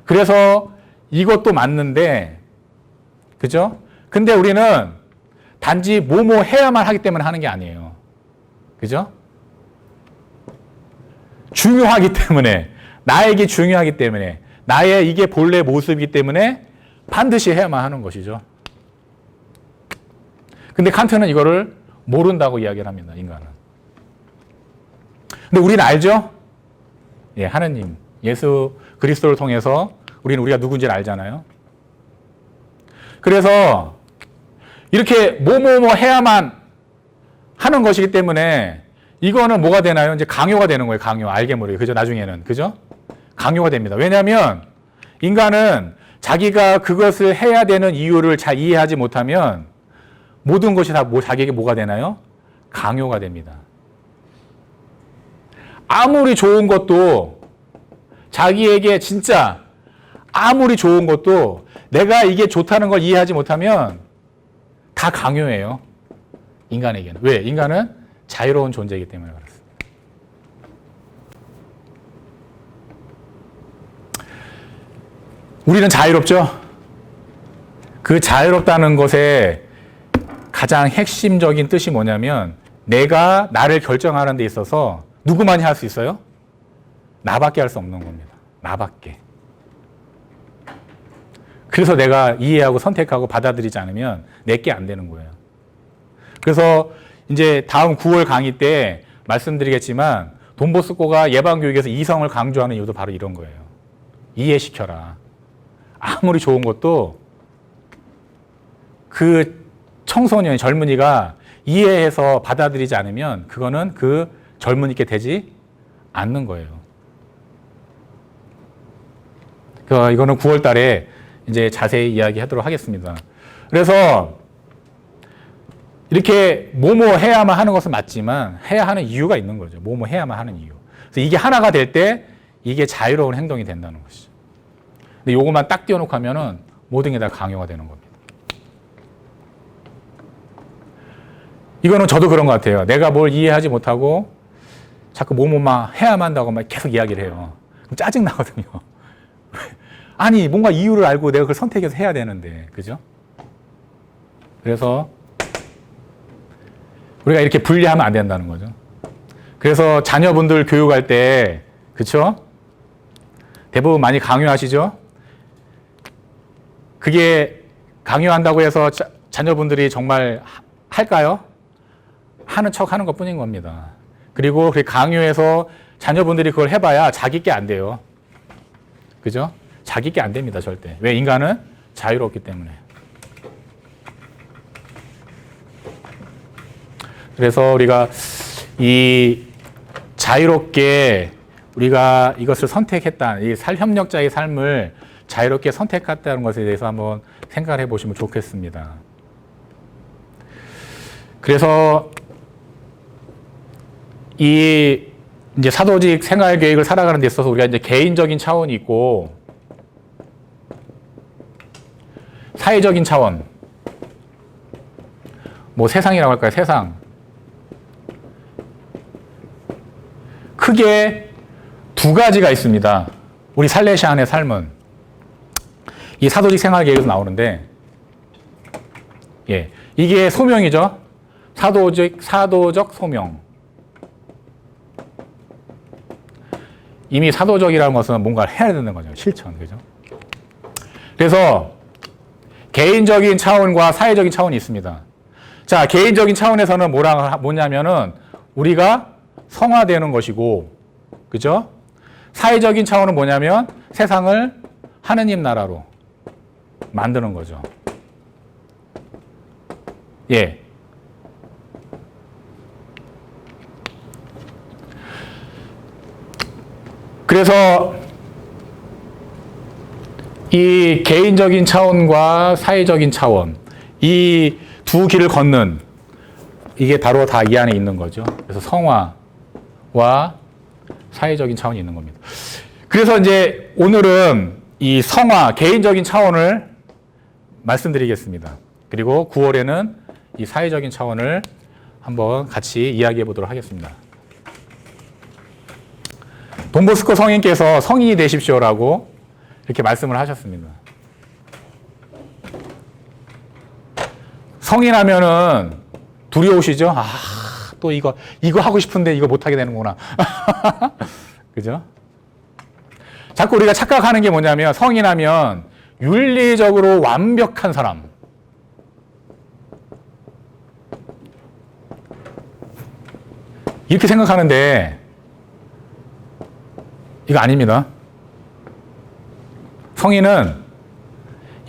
그래서 이것도 맞는데, 그죠? 근데 우리는 단지 뭐뭐 해야만 하기 때문에 하는 게 아니에요. 그죠? 중요하기 때문에, 나에게 중요하기 때문에, 나의 이게 본래 모습이기 때문에 반드시 해야만 하는 것이죠. 근데 칸트는 이거를 모른다고 이야기를 합니다, 인간은. 근데 우리는 알죠? 예, 하느님, 예수 그리스도를 통해서 우리는 우리가 누군지를 알잖아요. 그래서 이렇게 뭐뭐뭐 해야만 하는 것이기 때문에 이거는 뭐가 되나요? 이제 강요가 되는 거예요. 강요. 알게 모르게. 그죠? 나중에는. 그죠? 강요가 됩니다. 왜냐하면 인간은 자기가 그것을 해야 되는 이유를 잘 이해하지 못하면 모든 것이 다 자기에게 뭐가 되나요? 강요가 됩니다. 아무리 좋은 것도 자기에게 진짜 아무리 좋은 것도 내가 이게 좋다는 걸 이해하지 못하면 다 강요해요. 인간에게는. 왜? 인간은 자유로운 존재이기 때문에 그렇습니다. 우리는 자유롭죠? 그 자유롭다는 것의 가장 핵심적인 뜻이 뭐냐면 내가 나를 결정하는 데 있어서 누구만이 할 수 있어요? 나밖에 할 수 없는 겁니다. 나밖에. 그래서 내가 이해하고 선택하고 받아들이지 않으면 내게 안 되는 거예요. 그래서 이제 다음 9월 강의 때 말씀드리겠지만 돈보스코가 예방교육에서 이성을 강조하는 이유도 바로 이런 거예요. 이해시켜라. 아무리 좋은 것도 그 청소년, 젊은이가 이해해서 받아들이지 않으면 그거는 그 젊은이께 되지 않는 거예요. 이거는 9월 달에 이제 자세히 이야기하도록 하겠습니다. 그래서 이렇게 뭐뭐 해야만 하는 것은 맞지만 해야 하는 이유가 있는 거죠. 뭐뭐 해야만 하는 이유. 그래서 이게 하나가 될 때 이게 자유로운 행동이 된다는 것이죠. 근데 요것만 딱 띄워놓고 하면은 모든 게 다 강요가 되는 겁니다. 이거는 저도 그런 것 같아요. 내가 뭘 이해하지 못하고 자꾸 뭐뭐만 해야만 한다고 막 계속 이야기를 해요. 그럼 짜증 나거든요. 아니, 뭔가 이유를 알고 내가 그걸 선택해서 해야 되는데, 그죠? 그래서 우리가 이렇게 분리하면 안 된다는 거죠. 그래서 자녀분들 교육할 때, 그쵸? 대부분 많이 강요하시죠? 그게 강요한다고 해서 자녀분들이 정말 할까요? 하는 척 하는 것 뿐인 겁니다. 그리고 그 강요해서 자녀분들이 그걸 해봐야 자기 게 안 돼요. 그죠? 자기 게 안 됩니다, 절대. 왜? 인간은 자유롭기 때문에. 그래서 우리가 이 자유롭게 우리가 이것을 선택했다, 이 협력자의 삶을 자유롭게 선택했다는 것에 대해서 한번 생각을 해보시면 좋겠습니다. 그래서 이 이제 사도직 생활 계획을 살아가는 데 있어서 우리가 이제 개인적인 차원이 있고 사회적인 차원, 뭐 세상이라고 할까요? 세상. 크게 두 가지가 있습니다. 우리 살레시안의 삶은. 이 사도직 생활계에서 나오는데, 예, 이게 소명이죠. 사도적 소명. 이미 사도적이라는 것은 뭔가를 해야 되는 거죠. 실천, 그죠? 그래서 개인적인 차원과 사회적인 차원이 있습니다. 자, 개인적인 차원에서는 뭐냐면은 우리가 성화되는 것이고, 그죠? 사회적인 차원은 뭐냐면 세상을 하느님 나라로 만드는 거죠. 예. 그래서 이 개인적인 차원과 사회적인 차원, 이 두 길을 걷는 이게 바로 다 이 안에 있는 거죠. 그래서 성화와 사회적인 차원이 있는 겁니다. 그래서 이제 오늘은 이 성화, 개인적인 차원을 말씀드리겠습니다. 그리고 9월에는 이 사회적인 차원을 한번 같이 이야기해 보도록 하겠습니다. 돈보스코 성인께서 성인이 되십시오라고 이렇게 말씀을 하셨습니다. 성인하면은 두려우시죠? 아, 또 이거 하고 싶은데 이거 못하게 되는구나. 그죠? 자꾸 우리가 착각하는 게 뭐냐면 성인하면 윤리적으로 완벽한 사람. 이렇게 생각하는데 이거 아닙니다. 성인은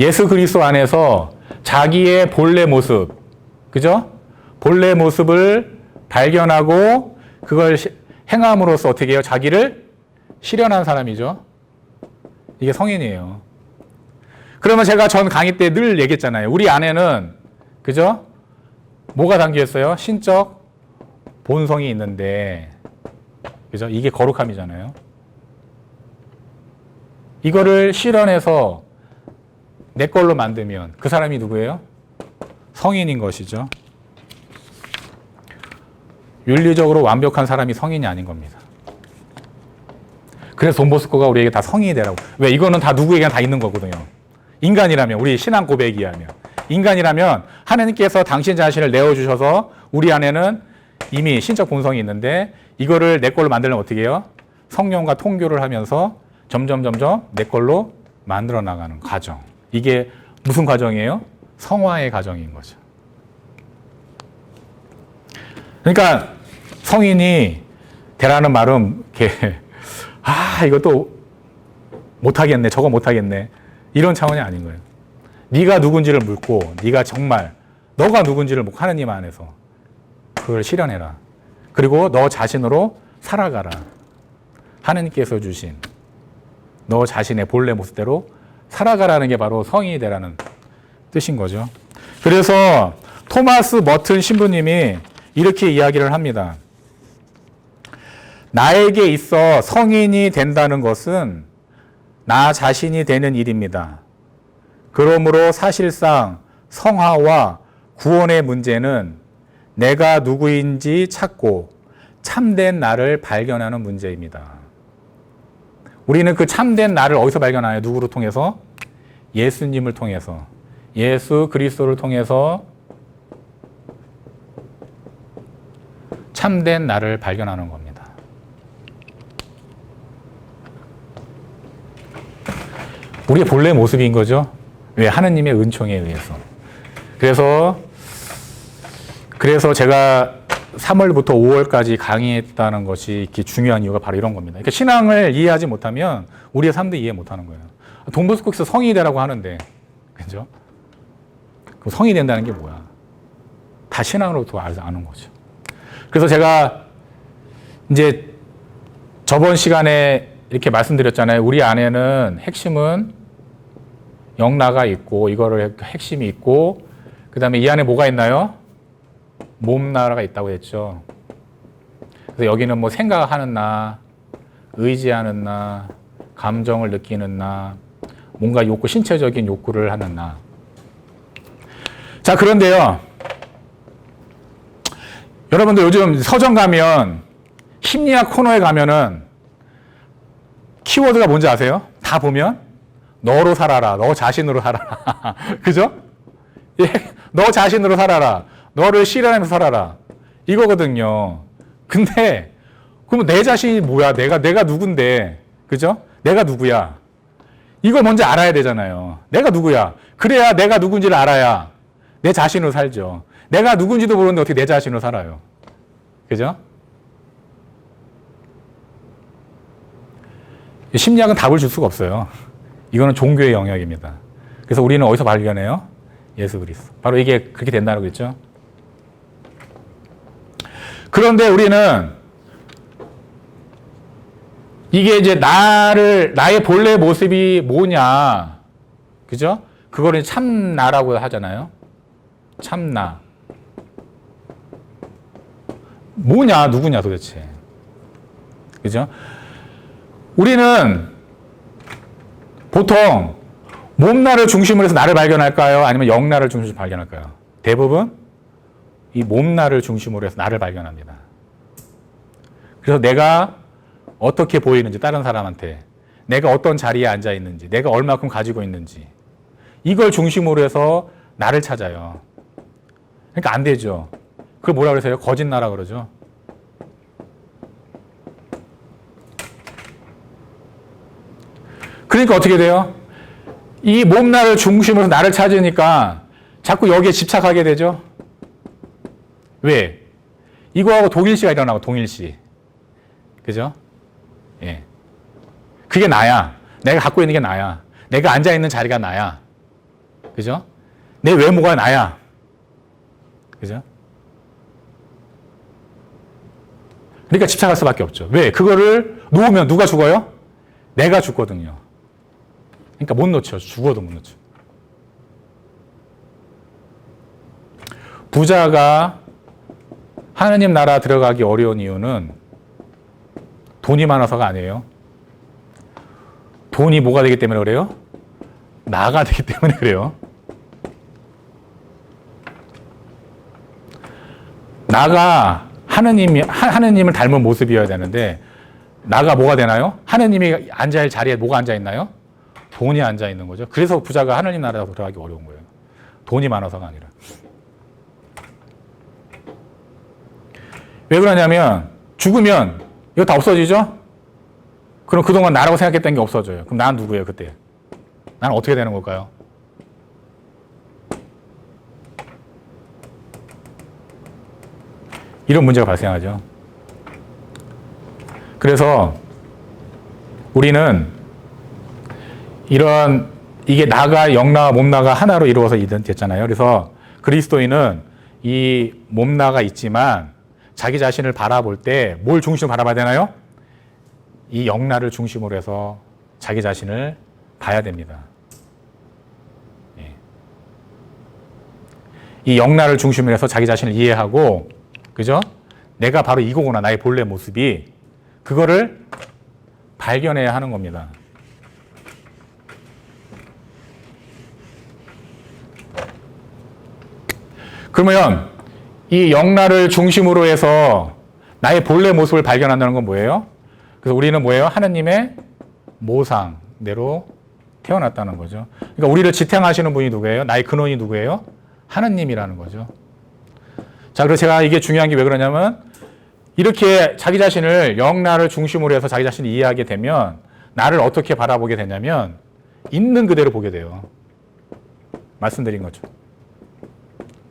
예수 그리스도 안에서 자기의 본래 모습, 그죠? 본래 모습을 발견하고 그걸 행함으로써 어떻게 해요? 자기를 실현한 사람이죠. 이게 성인이에요. 그러면 제가 전 강의 때 늘 얘기했잖아요. 우리 안에는, 그죠? 뭐가 담겨 있어요? 신적 본성이 있는데, 그죠? 이게 거룩함이잖아요. 이거를 실현해서 내 걸로 만들면 그 사람이 누구예요? 성인인 것이죠. 윤리적으로 완벽한 사람이 성인이 아닌 겁니다. 그래서 돈보스코가 우리에게 다 성인이 되라고. 왜? 이거는 다 누구에게나 다 있는 거거든요. 인간이라면, 우리 신앙 고백이라면. 인간이라면 하나님께서 당신 자신을 내어주셔서 우리 안에는 이미 신적 본성이 있는데 이거를 내 걸로 만들려면 어떻게 해요? 성령과 통교를 하면서 점점 내 걸로 만들어 나가는 과정. 이게 무슨 과정이에요? 성화의 과정인 거죠. 그러니까 성인이 되라는 말은 이렇게 이것도 못하겠네, 저거 못하겠네 이런 차원이 아닌 거예요. 네가 누군지를 묻고 네가 정말 너가 누군지를 묻고 하느님 안에서 그걸 실현해라. 그리고 너 자신으로 살아가라. 하느님께서 주신 너 자신의 본래 모습대로 살아가라는 게 바로 성인이 되라는 뜻인 거죠. 그래서 토마스 머튼 신부님이 이렇게 이야기를 합니다. 나에게 있어 성인이 된다는 것은 나 자신이 되는 일입니다. 그러므로 사실상 성화와 구원의 문제는 내가 누구인지 찾고 참된 나를 발견하는 문제입니다. 우리는 그 참된 나를 어디서 발견하나요? 누구를 통해서? 예수님을 통해서. 예수 그리스도를 통해서 참된 나를 발견하는 겁니다. 우리의 본래 모습인 거죠. 왜? 하느님의 은총에 의해서. 그래서 제가 3월부터 5월까지 강의했다는 것이 이렇게 중요한 이유가 바로 이런 겁니다. 그러니까 신앙을 이해하지 못하면 우리의 삶도 이해 못하는 거예요. 돈보스코에서 성인이 되라고 하는데, 그죠? 그 성인이 된다는 게 뭐야? 다 신앙으로부터 아는 거죠. 그래서 제가 이제 저번 시간에 이렇게 말씀드렸잖아요. 우리 안에는 핵심은 영나가 있고, 이거를 핵심이 있고, 그 다음에 이 안에 뭐가 있나요? 몸나라가 있다고 했죠. 그래서 여기는 뭐 생각하는 나, 의지하는 나, 감정을 느끼는 나, 뭔가 욕구, 신체적인 욕구를 하는 나. 자, 그런데요. 여러분들 요즘 서점 가면 심리학 코너에 가면은 키워드가 뭔지 아세요? 다 보면 너로 살아라. 너 자신으로 살아라. 그죠? 예, 너 자신으로 살아라. 너를 실현하면서 살아라. 이거거든요. 근데 그럼 내 자신이 뭐야? 내가 누군데? 그죠? 내가 누구야? 이걸 먼저 알아야 되잖아요. 내가 누구야? 그래야 내가 누군지를 알아야 내 자신으로 살죠. 내가 누군지도 모르는데 어떻게 내 자신으로 살아요? 그죠? 심리학은 답을 줄 수가 없어요. 이거는 종교의 영역입니다. 그래서 우리는 어디서 발견해요? 예수 그리스도. 바로 이게 그렇게 된다는 거겠죠. 그런데 우리는 이게 이제 나의 본래 모습이 뭐냐, 그죠? 그거를 참나라고 하잖아요. 참나. 뭐냐, 누구냐 도대체. 그죠? 우리는 보통 몸나를 중심으로 해서 나를 발견할까요? 아니면 영나를 중심으로 발견할까요? 대부분 이 몸나를 중심으로 해서 나를 발견합니다. 그래서 내가 어떻게 보이는지 다른 사람한테, 내가 어떤 자리에 앉아 있는지, 내가 얼마큼 가지고 있는지, 이걸 중심으로 해서 나를 찾아요. 그러니까 안 되죠. 그걸 뭐라 그러세요? 거짓나라 그러죠. 그러니까 어떻게 돼요? 이 몸나를 중심으로 나를 찾으니까 자꾸 여기에 집착하게 되죠. 왜? 이거하고 동일시가 일어나고, 동일시. 그죠? 예. 그게 나야. 내가 갖고 있는 게 나야. 내가 앉아있는 자리가 나야. 그죠? 내 외모가 나야. 그죠? 그러니까 집착할 수밖에 없죠. 왜? 그거를 놓으면 누가 죽어요? 내가 죽거든요. 그러니까 못 놓죠. 죽어도 못 놓죠. 부자가 하느님 나라 들어가기 어려운 이유는 돈이 많아서가 아니에요. 돈이 뭐가 되기 때문에 그래요? 나가 되기 때문에 그래요. 나가 하느님을 닮은 모습이어야 되는데, 나가 뭐가 되나요? 하느님이 앉아있는 자리에 뭐가 앉아있나요? 돈이 앉아있는 거죠. 그래서 부자가 하느님 나라에 들어가기 어려운 거예요. 돈이 많아서가 아니라. 왜 그러냐면, 죽으면 이거 다 없어지죠? 그럼 그동안 나라고 생각했던 게 없어져요. 그럼 난 누구예요, 그때? 나는 어떻게 되는 걸까요? 이런 문제가 발생하죠. 그래서 우리는 이게 나가, 영나와 몸나가 하나로 이루어서 됐잖아요. 그래서 그리스도인은 이 몸나가 있지만 자기 자신을 바라볼 때 뭘 중심으로 바라봐야 되나요? 이 영나를 중심으로 해서 자기 자신을 봐야 됩니다. 예. 이 영나를 중심으로 해서 자기 자신을 이해하고, 그죠? 내가 바로 이거구나, 나의 본래 모습이. 그거를 발견해야 하는 겁니다. 그러면 이 영나를 중심으로 해서 나의 본래 모습을 발견한다는 건 뭐예요? 그래서 우리는 뭐예요? 하느님의 모상대로 태어났다는 거죠. 그러니까 우리를 지탱하시는 분이 누구예요? 나의 근원이 누구예요? 하느님이라는 거죠. 자, 그래서 제가 이게 중요한 게 왜 그러냐면, 이렇게 자기 자신을 영나를 중심으로 해서 자기 자신을 이해하게 되면 나를 어떻게 바라보게 되냐면 있는 그대로 보게 돼요. 말씀드린 거죠.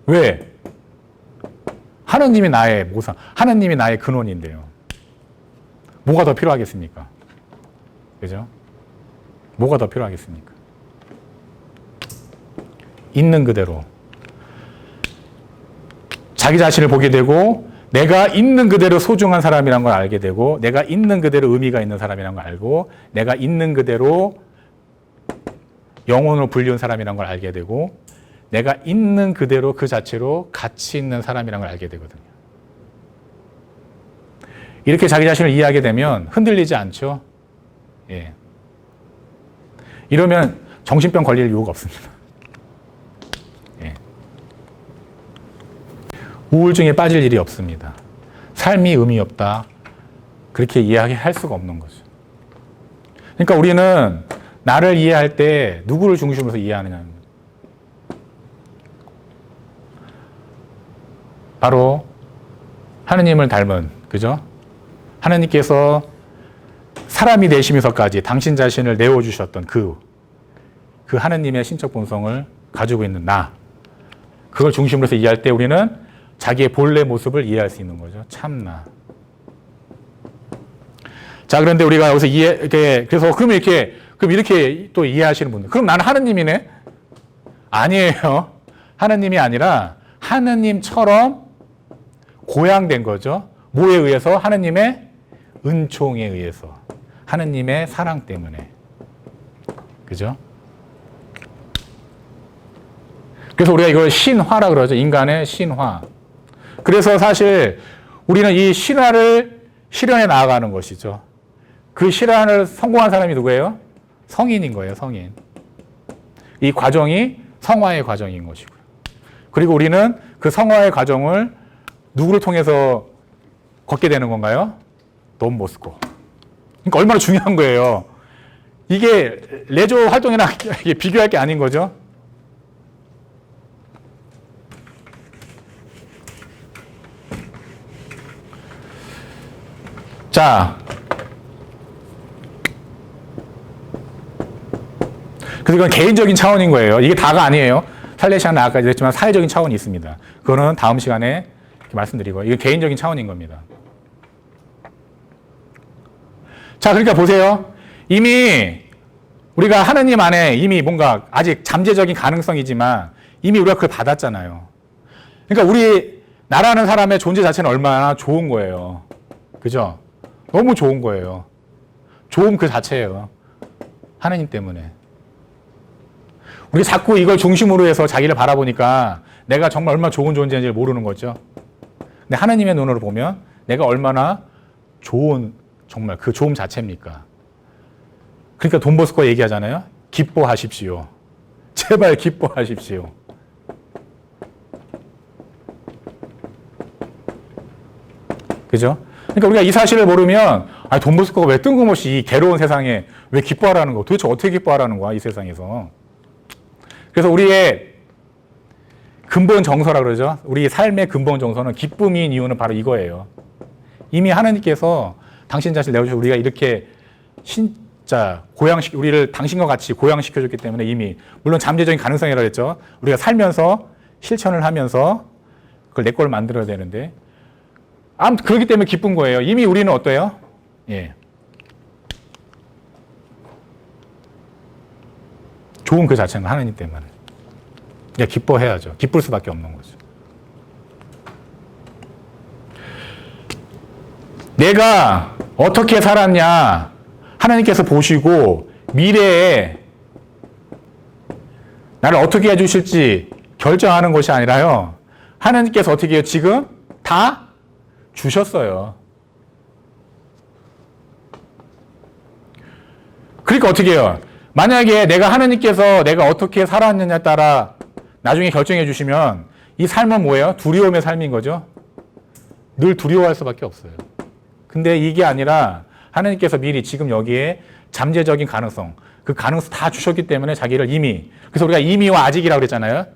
왜? 하느님이 나의 모상, 하느님이 나의 근원인데요. 뭐가 더 필요하겠습니까? 그죠? 뭐가 더 필요하겠습니까? 있는 그대로 자기 자신을 보게 되고, 내가 있는 그대로 소중한 사람이란 걸 알게 되고, 내가 있는 그대로 의미가 있는 사람이란 걸 알고, 내가 있는 그대로 영혼으로 불리운 사람이란 걸 알게 되고, 내가 있는 그대로 그 자체로 가치 있는 사람이란 걸 알게 되거든요. 이렇게 자기 자신을 이해하게 되면 흔들리지 않죠. 예. 이러면 정신병 걸릴 이유가 없습니다. 예. 우울증에 빠질 일이 없습니다. 삶이 의미 없다. 그렇게 이야기할 수가 없는 거죠. 그러니까 우리는 나를 이해할 때 누구를 중심으로 이해하느냐는 거예요. 바로 하느님을 닮은, 그죠? 하느님께서 사람이 되시면서까지 당신 자신을 내어주셨던 그 하느님의 신적 본성을 가지고 있는 나, 그걸 중심으로 해서 이해할 때 우리는 자기의 본래 모습을 이해할 수 있는 거죠. 참나. 자, 그런데 우리가 여기서 그래서 그럼 이렇게 또 이해하시는 분들. 그럼 나는 하느님이네? 아니에요. 하느님이 아니라 하느님처럼 고양된 거죠. 뭐에 의해서? 하느님의 은총에 의해서. 하느님의 사랑 때문에. 그죠? 그래서 우리가 이걸 신화라 그러죠. 인간의 신화. 그래서 사실 우리는 이 신화를 실현해 나아가는 것이죠. 그 실현을 성공한 사람이 누구예요? 성인인 거예요, 성인. 이 과정이 성화의 과정인 것이고요. 그리고 우리는 그 성화의 과정을 누구를 통해서 걷게 되는 건가요? 돈 보스코. 그러니까 얼마나 중요한 거예요. 이게 레저 활동이나 비교할 게 아닌 거죠. 자, 그래서 이건 개인적인 차원인 거예요. 이게 다가 아니에요. 살레시아는 아까 얘기했지만 사회적인 차원이 있습니다. 그거는 다음 시간에 말씀드리고, 이게 개인적인 차원인 겁니다. 자, 그러니까 보세요. 이미 우리가 하느님 안에 이미 뭔가 아직 잠재적인 가능성이지만 이미 우리가 그걸 받았잖아요. 그러니까 우리 나라는 사람의 존재 자체는 얼마나 좋은 거예요. 그죠? 너무 좋은 거예요. 좋음 그 자체예요. 하느님 때문에. 우리 자꾸 이걸 중심으로 해서 자기를 바라보니까 내가 정말 얼마나 좋은 존재인지 모르는 거죠. 근데 하느님의 눈으로 보면 내가 얼마나 좋은, 정말 그 좋음 자체입니까? 그러니까 돈보스코가 얘기하잖아요. 기뻐하십시오. 제발 기뻐하십시오. 그죠? 그러니까 우리가 이 사실을 모르면 돈보스코가 왜 뜬금없이 이 괴로운 세상에 왜 기뻐하라는 거, 도대체 어떻게 기뻐하라는 거야, 이 세상에서. 그래서 우리의 근본 정서라 그러죠. 우리 삶의 근본 정서는 기쁨인 이유는 바로 이거예요. 이미 하나님께서 당신 자신을 내어주셔서 우리가 이렇게 진짜 우리를 당신과 같이 고양시켜줬기 때문에 이미, 물론 잠재적인 가능성이라고 했죠. 우리가 살면서 실천을 하면서 그걸 내 걸 만들어야 되는데, 아무튼 그렇기 때문에 기쁜 거예요. 이미 우리는 어때요? 예. 좋은 그 자체는 하나님 때문에. 기뻐해야죠. 기쁠 수밖에 없는 거죠. 내가 어떻게 살았냐, 하나님께서 보시고 미래에 나를 어떻게 해주실지 결정하는 것이 아니라요, 하나님께서 어떻게 해요? 지금 다 주셨어요. 그러니까 어떻게 해요? 만약에 하나님께서 내가 어떻게 살았느냐에 따라 나중에 결정해 주시면 이 삶은 뭐예요? 두려움의 삶인 거죠. 늘 두려워할 수밖에 없어요. 근데 이게 아니라 하나님께서 미리 지금 여기에 잠재적인 가능성, 그 가능성 다 주셨기 때문에 자기를 이미, 그래서 우리가 이미와 아직이라고 그랬잖아요.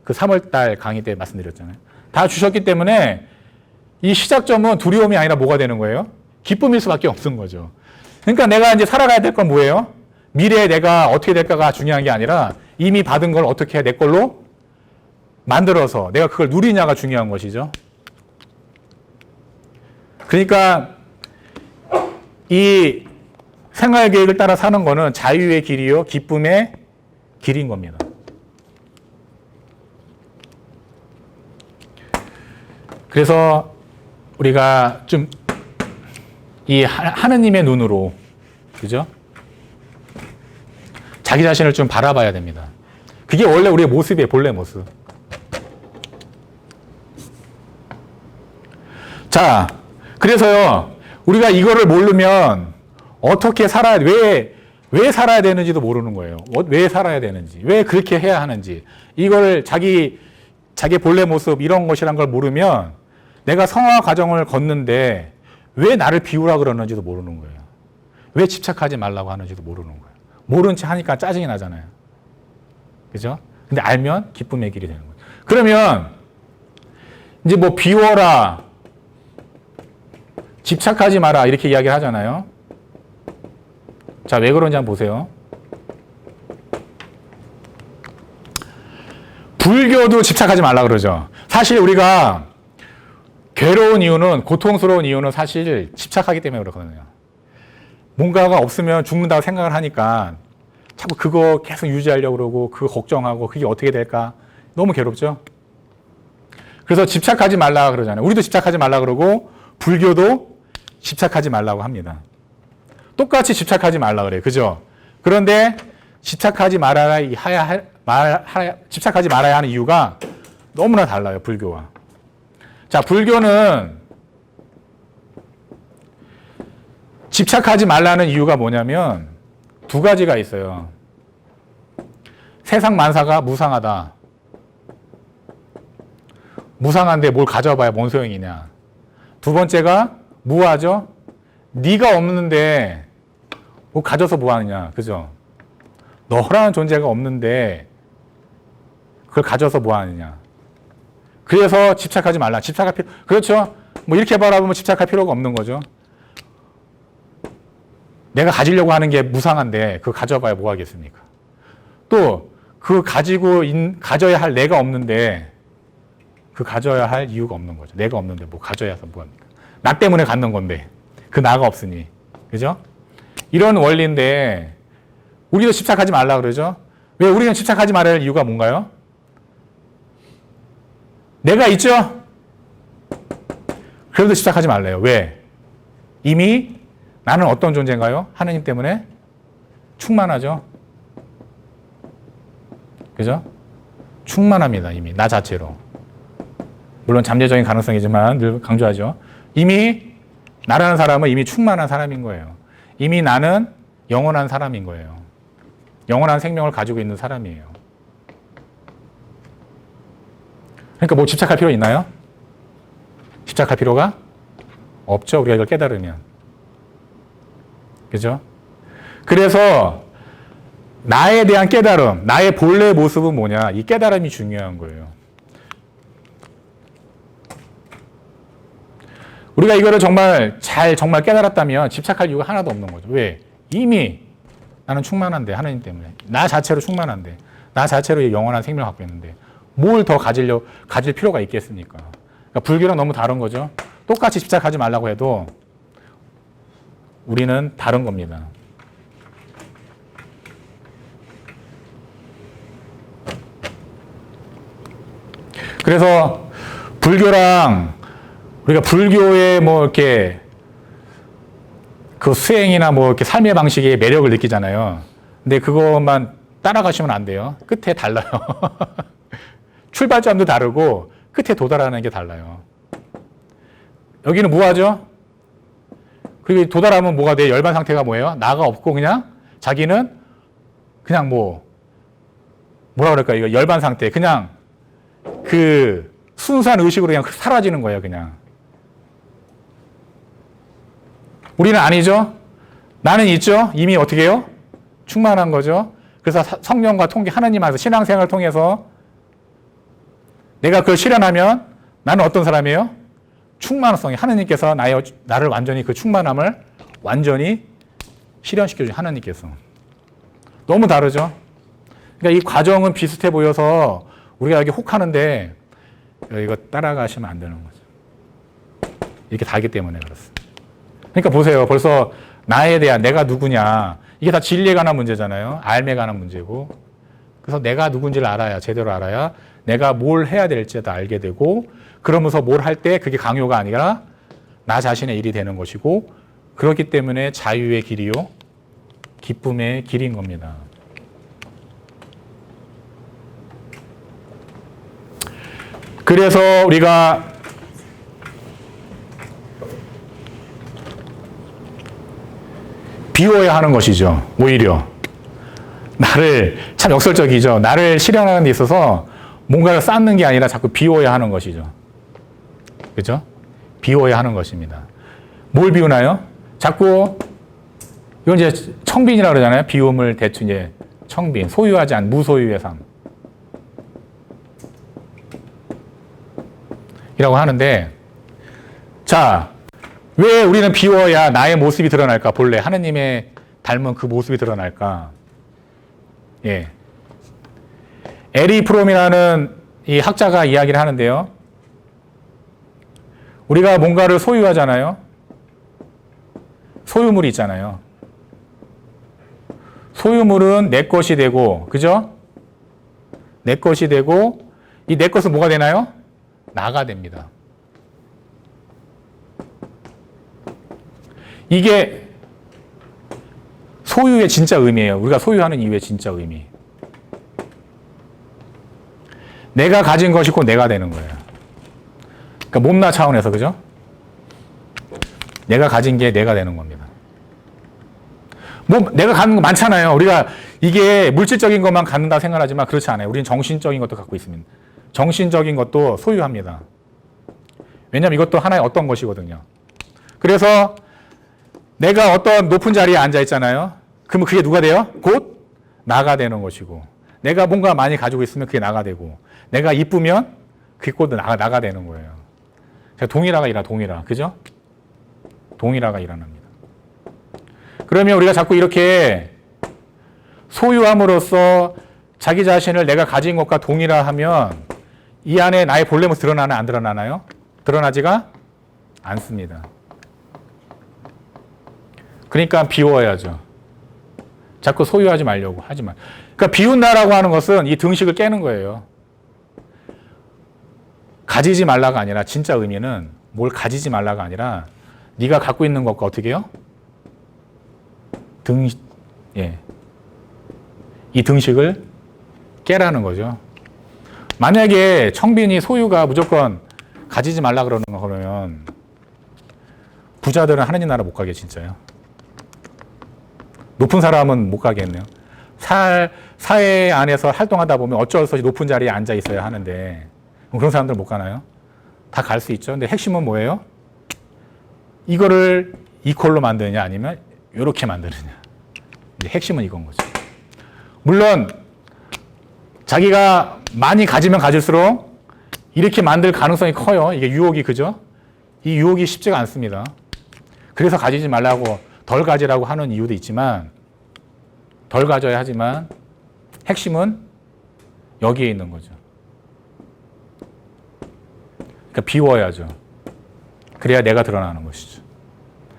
그 3월달 강의 때 말씀드렸잖아요. 다 주셨기 때문에 이 시작점은 두려움이 아니라 뭐가 되는 거예요? 기쁨일 수밖에 없는 거죠. 그러니까 내가 이제 살아가야 될 건 뭐예요? 미래에 내가 어떻게 될까가 중요한 게 아니라 이미 받은 걸 어떻게 내 걸로 만들어서 내가 그걸 누리냐가 중요한 것이죠. 그러니까 이 생활 계획을 따라 사는 거는 자유의 길이요, 기쁨의 길인 겁니다. 그래서 우리가 좀 이 하느님의 눈으로, 그죠? 자기 자신을 좀 바라봐야 됩니다. 그게 원래 우리의 모습이에요, 본래 모습. 자, 그래서요, 우리가 이거를 모르면 어떻게 살아야, 왜 살아야 되는지도 모르는 거예요. 왜 살아야 되는지, 왜 그렇게 해야 하는지, 이걸 자기 자기 본래 모습 이런 것이란 걸 모르면 내가 성화 과정을 걷는데 왜 나를 비우라 그러는지도 모르는 거예요. 왜 집착하지 말라고 하는지도 모르는 거예요. 모른 채 하니까 짜증이 나잖아요. 그죠? 근데 알면 기쁨의 길이 되는 거예요. 그러면 이제 뭐 비워라, 집착하지 마라 이렇게 이야기를 하잖아요. 자, 왜 그런지 한번 보세요. 불교도 집착하지 말라 그러죠. 사실 우리가 괴로운 이유는, 고통스러운 이유는 사실 집착하기 때문에 그렇거든요. 뭔가가 없으면 죽는다고 생각을 하니까 자꾸 그거 계속 유지하려고 그러고 그거 걱정하고 그게 어떻게 될까 너무 괴롭죠. 그래서 집착하지 말라 그러잖아요. 우리도 집착하지 말라 그러고 불교도 집착하지 말라고 합니다. 똑같이 집착하지 말라 그래요. 그죠? 그런데 집착하지 집착하지 말아야 하는 이유가 너무나 달라요. 불교와. 자, 불교는 집착하지 말라는 이유가 뭐냐면 두 가지가 있어요. 세상 만사가 무상하다. 무상한데 뭘 가져봐야 뭔 소용이냐. 두 번째가 무하죠. 네가 없는데 뭐 가져서 뭐 하느냐. 그죠? 너라는 존재가 없는데 그걸 가져서 뭐 하느냐. 그래서 집착하지 말라. 집착할 필요, 그렇죠? 뭐 이렇게 바라보면 집착할 필요가 없는 거죠. 내가 가지려고 하는 게 무상한데 그거 가져봐야 뭐 하겠습니까? 또 그 가져야 할 내가 없는데 그 가져야 할 이유가 없는 거죠. 내가 없는데 뭐 가져야 해서 뭐 합니까? 나 때문에 갖는 건데 그 나가 없으니. 그죠? 이런 원리인데 우리도 집착하지 말라 그러죠? 왜 우리는 집착하지 말아야 할 이유가 뭔가요? 내가 있죠? 그래도 집착하지 말래요. 왜? 이미 나는 어떤 존재인가요? 하느님 때문에 충만하죠? 그죠? 충만합니다. 이미 나 자체로. 물론 잠재적인 가능성이지만 늘 강조하죠. 이미 나라는 사람은 이미 충만한 사람인 거예요. 이미 나는 영원한 사람인 거예요. 영원한 생명을 가지고 있는 사람이에요. 그러니까 뭐 집착할 필요 있나요? 집착할 필요가 없죠. 우리가 이걸 깨달으면. 그죠? 그래서 나에 대한 깨달음, 나의 본래 모습은 뭐냐? 이 깨달음이 중요한 거예요. 우리가 이거를 정말 깨달았다면 집착할 이유가 하나도 없는 거죠. 왜? 이미 나는 충만한데, 하나님 때문에. 나 자체로 충만한데, 나 자체로 영원한 생명을 갖고 있는데 뭘 더 가질 필요가 있겠습니까? 그러니까 불교랑 너무 다른 거죠. 똑같이 집착하지 말라고 해도 우리는 다른 겁니다. 그래서 불교랑 우리가 불교의 뭐 이렇게 그 수행이나 뭐 이렇게 삶의 방식의 매력을 느끼잖아요. 근데 그것만 따라가시면 안 돼요. 끝에 달라요. 출발점도 다르고 끝에 도달하는 게 달라요. 여기는 무하죠? 그리고 도달하면 뭐가 돼요? 열반 상태가 뭐예요? 나가 없고 그냥 자기는 그냥 뭐라 그럴까요? 이거 열반 상태. 그냥 그 순수한 의식으로 그냥 사라지는 거예요. 그냥. 우리는 아니죠? 나는 있죠? 이미 어떻게 해요? 충만한 거죠? 그래서 성령과 통계 하나님 안에서 신앙생활을 통해서 내가 그걸 실현하면 나는 어떤 사람이에요? 충만성이 하나님께서 나를 완전히 그 충만함을 완전히 실현시켜주신 하나님께서. 너무 다르죠? 그러니까 이 과정은 비슷해 보여서 우리가 여기 혹하는데 이거 따라가시면 안 되는 거죠. 이렇게 다르기 때문에 그렇습니다. 그러니까 보세요. 벌써 나에 대한 내가 누구냐. 이게 다 진리에 관한 문제잖아요. 알에 관한 문제고. 그래서 내가 누군지를 알아야, 제대로 알아야 내가 뭘 해야 될지 다 알게 되고, 그러면서 뭘 할 때 그게 강요가 아니라 나 자신의 일이 되는 것이고, 그렇기 때문에 자유의 길이요, 기쁨의 길인 겁니다. 그래서 우리가 비워야 하는 것이죠. 오히려 나를, 참 역설적이죠. 나를 실현하는 데 있어서 뭔가를 쌓는 게 아니라 자꾸 비워야 하는 것이죠. 그죠? 비워야 하는 것입니다. 뭘 비우나요? 자꾸, 이건 이제 청빈이라고 그러잖아요. 비움을 대충 이제 청빈, 소유하지 않은 무소유의 삶. 이라고 하는데, 자, 왜 우리는 비워야 나의 모습이 드러날까? 본래 하느님의 닮은 그 모습이 드러날까? 예. 에리 프롬이라는 이 학자가 이야기를 하는데요. 우리가 뭔가를 소유하잖아요. 소유물이 있잖아요. 소유물은 내 것이 되고, 그죠? 내 것이 되고, 이 내 것은 뭐가 되나요? 나가 됩니다. 이게 소유의 진짜 의미예요. 우리가 소유하는 이유의 진짜 의미. 내가 가진 것이 곧 내가 되는 거예요. 그러니까 몸나 차원에서, 그죠? 내가 가진 게 내가 되는 겁니다. 뭐 내가 갖는 거 많잖아요. 우리가 이게 물질적인 것만 갖는다 생각하지만 그렇지 않아요. 우리는 정신적인 것도 갖고 있습니다. 정신적인 것도 소유합니다. 왜냐하면 이것도 하나의 어떤 것이거든요. 그래서 내가 어떤 높은 자리에 앉아 있잖아요. 그러면 그게 누가 돼요? 곧 나가 되는 것이고, 내가 뭔가 많이 가지고 있으면 그게 나가 되고, 내가 이쁘면 그게 곧 나가 되는 거예요. 동일화가 일어나, 동일화. 그죠? 동일화가 일어납니다. 그러면 우리가 자꾸 이렇게 소유함으로써 자기 자신을 내가 가진 것과 동일화하면 이 안에 나의 본래 모습 드러나나 안 드러나나요? 드러나지가 않습니다. 그러니까 비워야죠. 자꾸 소유하지 말려고 하지만. 그러니까 비운다라고 하는 것은 이 등식을 깨는 거예요. 가지지 말라가 아니라, 진짜 의미는 뭘 가지지 말라가 아니라 네가 갖고 있는 것과 어떻게 해요? 이 등식을 깨라는 거죠. 만약에 청빈이 소유가 무조건 가지지 말라 그러면 부자들은 하느님 나라 못 가게 진짜요. 높은 사람은 못 가겠네요. 사회 안에서 활동하다 보면 어쩔 수 없이 높은 자리에 앉아 있어야 하는데 그런 사람들 못 가나요? 다 갈 수 있죠. 근데 핵심은 뭐예요? 이거를 이퀄로 만드느냐 아니면 이렇게 만드느냐. 핵심은 이건 거죠. 물론 자기가 많이 가지면 가질수록 이렇게 만들 가능성이 커요. 이게 유혹이, 그죠? 이 유혹이 쉽지가 않습니다. 그래서 가지지 말라고, 덜 가지라고 하는 이유도 있지만, 덜 가져야 하지만 핵심은 여기에 있는 거죠. 그러니까 비워야죠. 그래야 내가 드러나는 것이죠.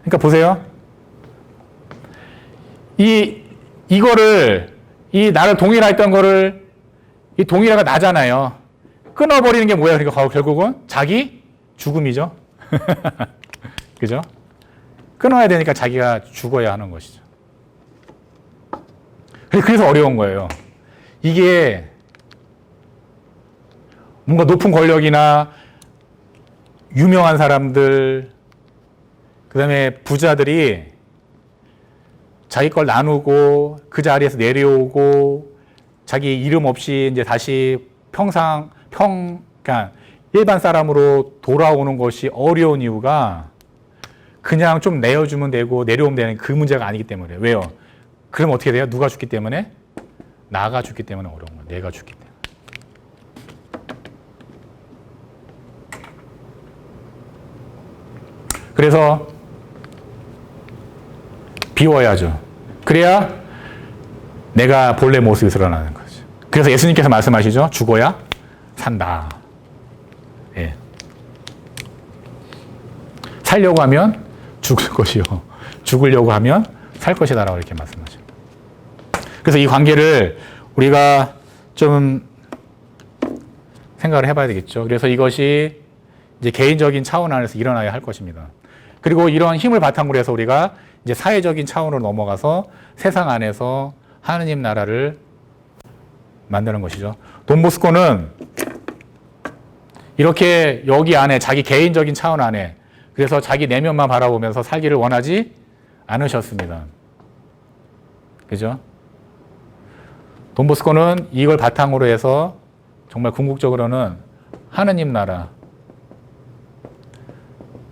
그러니까 보세요. 이거를, 이 나를 동일화했던 거를, 이 동일화가 나잖아요. 끊어버리는 게 뭐야? 그러니까 결국은 자기 죽음이죠. 그죠? 끊어야 되니까 자기가 죽어야 하는 것이죠. 그래서 어려운 거예요. 이게 뭔가 높은 권력이나 유명한 사람들, 그 다음에 부자들이 자기 걸 나누고 그 자리에서 내려오고 자기 이름 없이 이제 다시 그러니까 일반 사람으로 돌아오는 것이 어려운 이유가 그냥 좀 내어주면 되고 내려오면 되는 그 문제가 아니기 때문에. 왜요? 그럼 어떻게 돼요? 누가 죽기 때문에? 나가 죽기 때문에 어려운 거예요. 내가 죽기 때문에. 그래서 비워야죠. 그래야 내가 본래 모습이 드러나는 거죠. 그래서 예수님께서 말씀하시죠. 죽어야 산다. 예. 살려고 하면 죽을 것이요. 죽으려고 하면 살 것이다라고 이렇게 말씀하십니다. 그래서 이 관계를 우리가 좀 생각을 해봐야 되겠죠. 그래서 이것이 이제 개인적인 차원 안에서 일어나야 할 것입니다. 그리고 이런 힘을 바탕으로 해서 우리가 이제 사회적인 차원으로 넘어가서 세상 안에서 하느님 나라를 만드는 것이죠. 돈보스코는 이렇게 여기 안에 자기 개인적인 차원 안에 그래서 자기 내면만 바라보면서 살기를 원하지 않으셨습니다. 그죠? 돈보스코는 이걸 바탕으로 해서 정말 궁극적으로는 하느님 나라,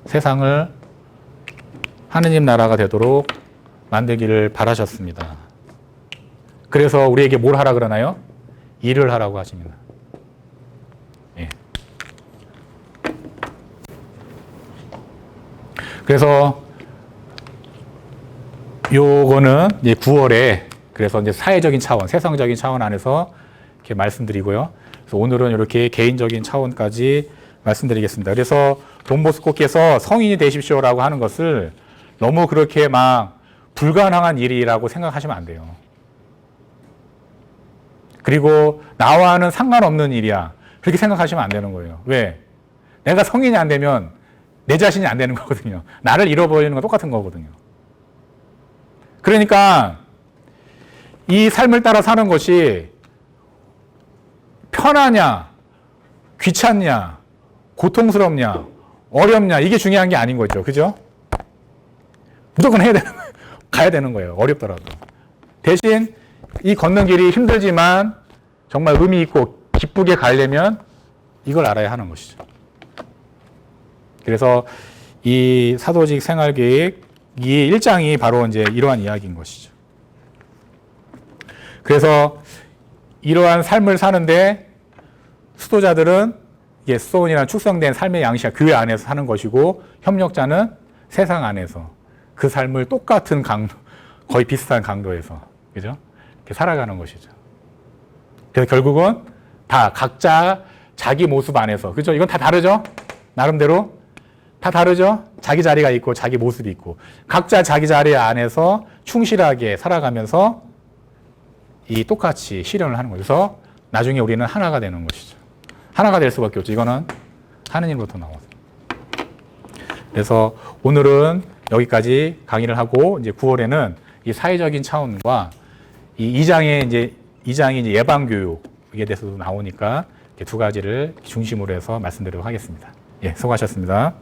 세상을 하느님 나라가 되도록 만들기를 바라셨습니다. 그래서 우리에게 뭘 하라 그러나요? 일을 하라고 하십니다. 예. 그래서 요거는 이제 9월에 그래서 이제 사회적인 차원, 세상적인 차원 안에서 이렇게 말씀드리고요. 그래서 오늘은 이렇게 개인적인 차원까지 말씀드리겠습니다. 그래서 돈보스코께서 성인이 되십시오라고 하는 것을 너무 그렇게 막 불가능한 일이라고 생각하시면 안 돼요. 그리고 나와는 상관없는 일이야. 그렇게 생각하시면 안 되는 거예요. 왜? 내가 성인이 안 되면 내 자신이 안 되는 거거든요. 나를 잃어버리는 건 똑같은 거거든요. 그러니까 이 삶을 따라 사는 것이 편하냐, 귀찮냐, 고통스럽냐, 어렵냐, 이게 중요한 게 아닌 거죠. 그죠? 무조건 해야 되는 거예요. 가야 되는 거예요. 어렵더라도. 대신 이 걷는 길이 힘들지만 정말 의미 있고 기쁘게 가려면 이걸 알아야 하는 것이죠. 그래서 이 사도직 생활계획 이 1장이 바로 이제 이러한 이야기인 것이죠. 그래서 이러한 삶을 사는데 수도자들은 이게 수도원이라는 축성된 삶의 양식이 교회 안에서 사는 것이고 협력자는 세상 안에서 그 삶을 똑같은 강도, 거의 비슷한 강도에서 그죠? 이렇게 살아가는 것이죠. 그래서 결국은 다 각자 자기 모습 안에서 그죠? 이건 다 다르죠? 나름대로 다 다르죠? 자기 자리가 있고 자기 모습이 있고 각자 자기 자리 안에서 충실하게 살아가면서 이 똑같이 실현을 하는 거죠. 그래서 나중에 우리는 하나가 되는 것이죠. 하나가 될 수밖에 없죠. 이거는 하느님으로부터 나와서. 그래서 오늘은 여기까지 강의를 하고 이제 9월에는 이 사회적인 차원과 이 2장의 이제 예방 교육에 대해서도 나오니까 두 가지를 중심으로 해서 말씀드리도록 하겠습니다. 예, 수고하셨습니다.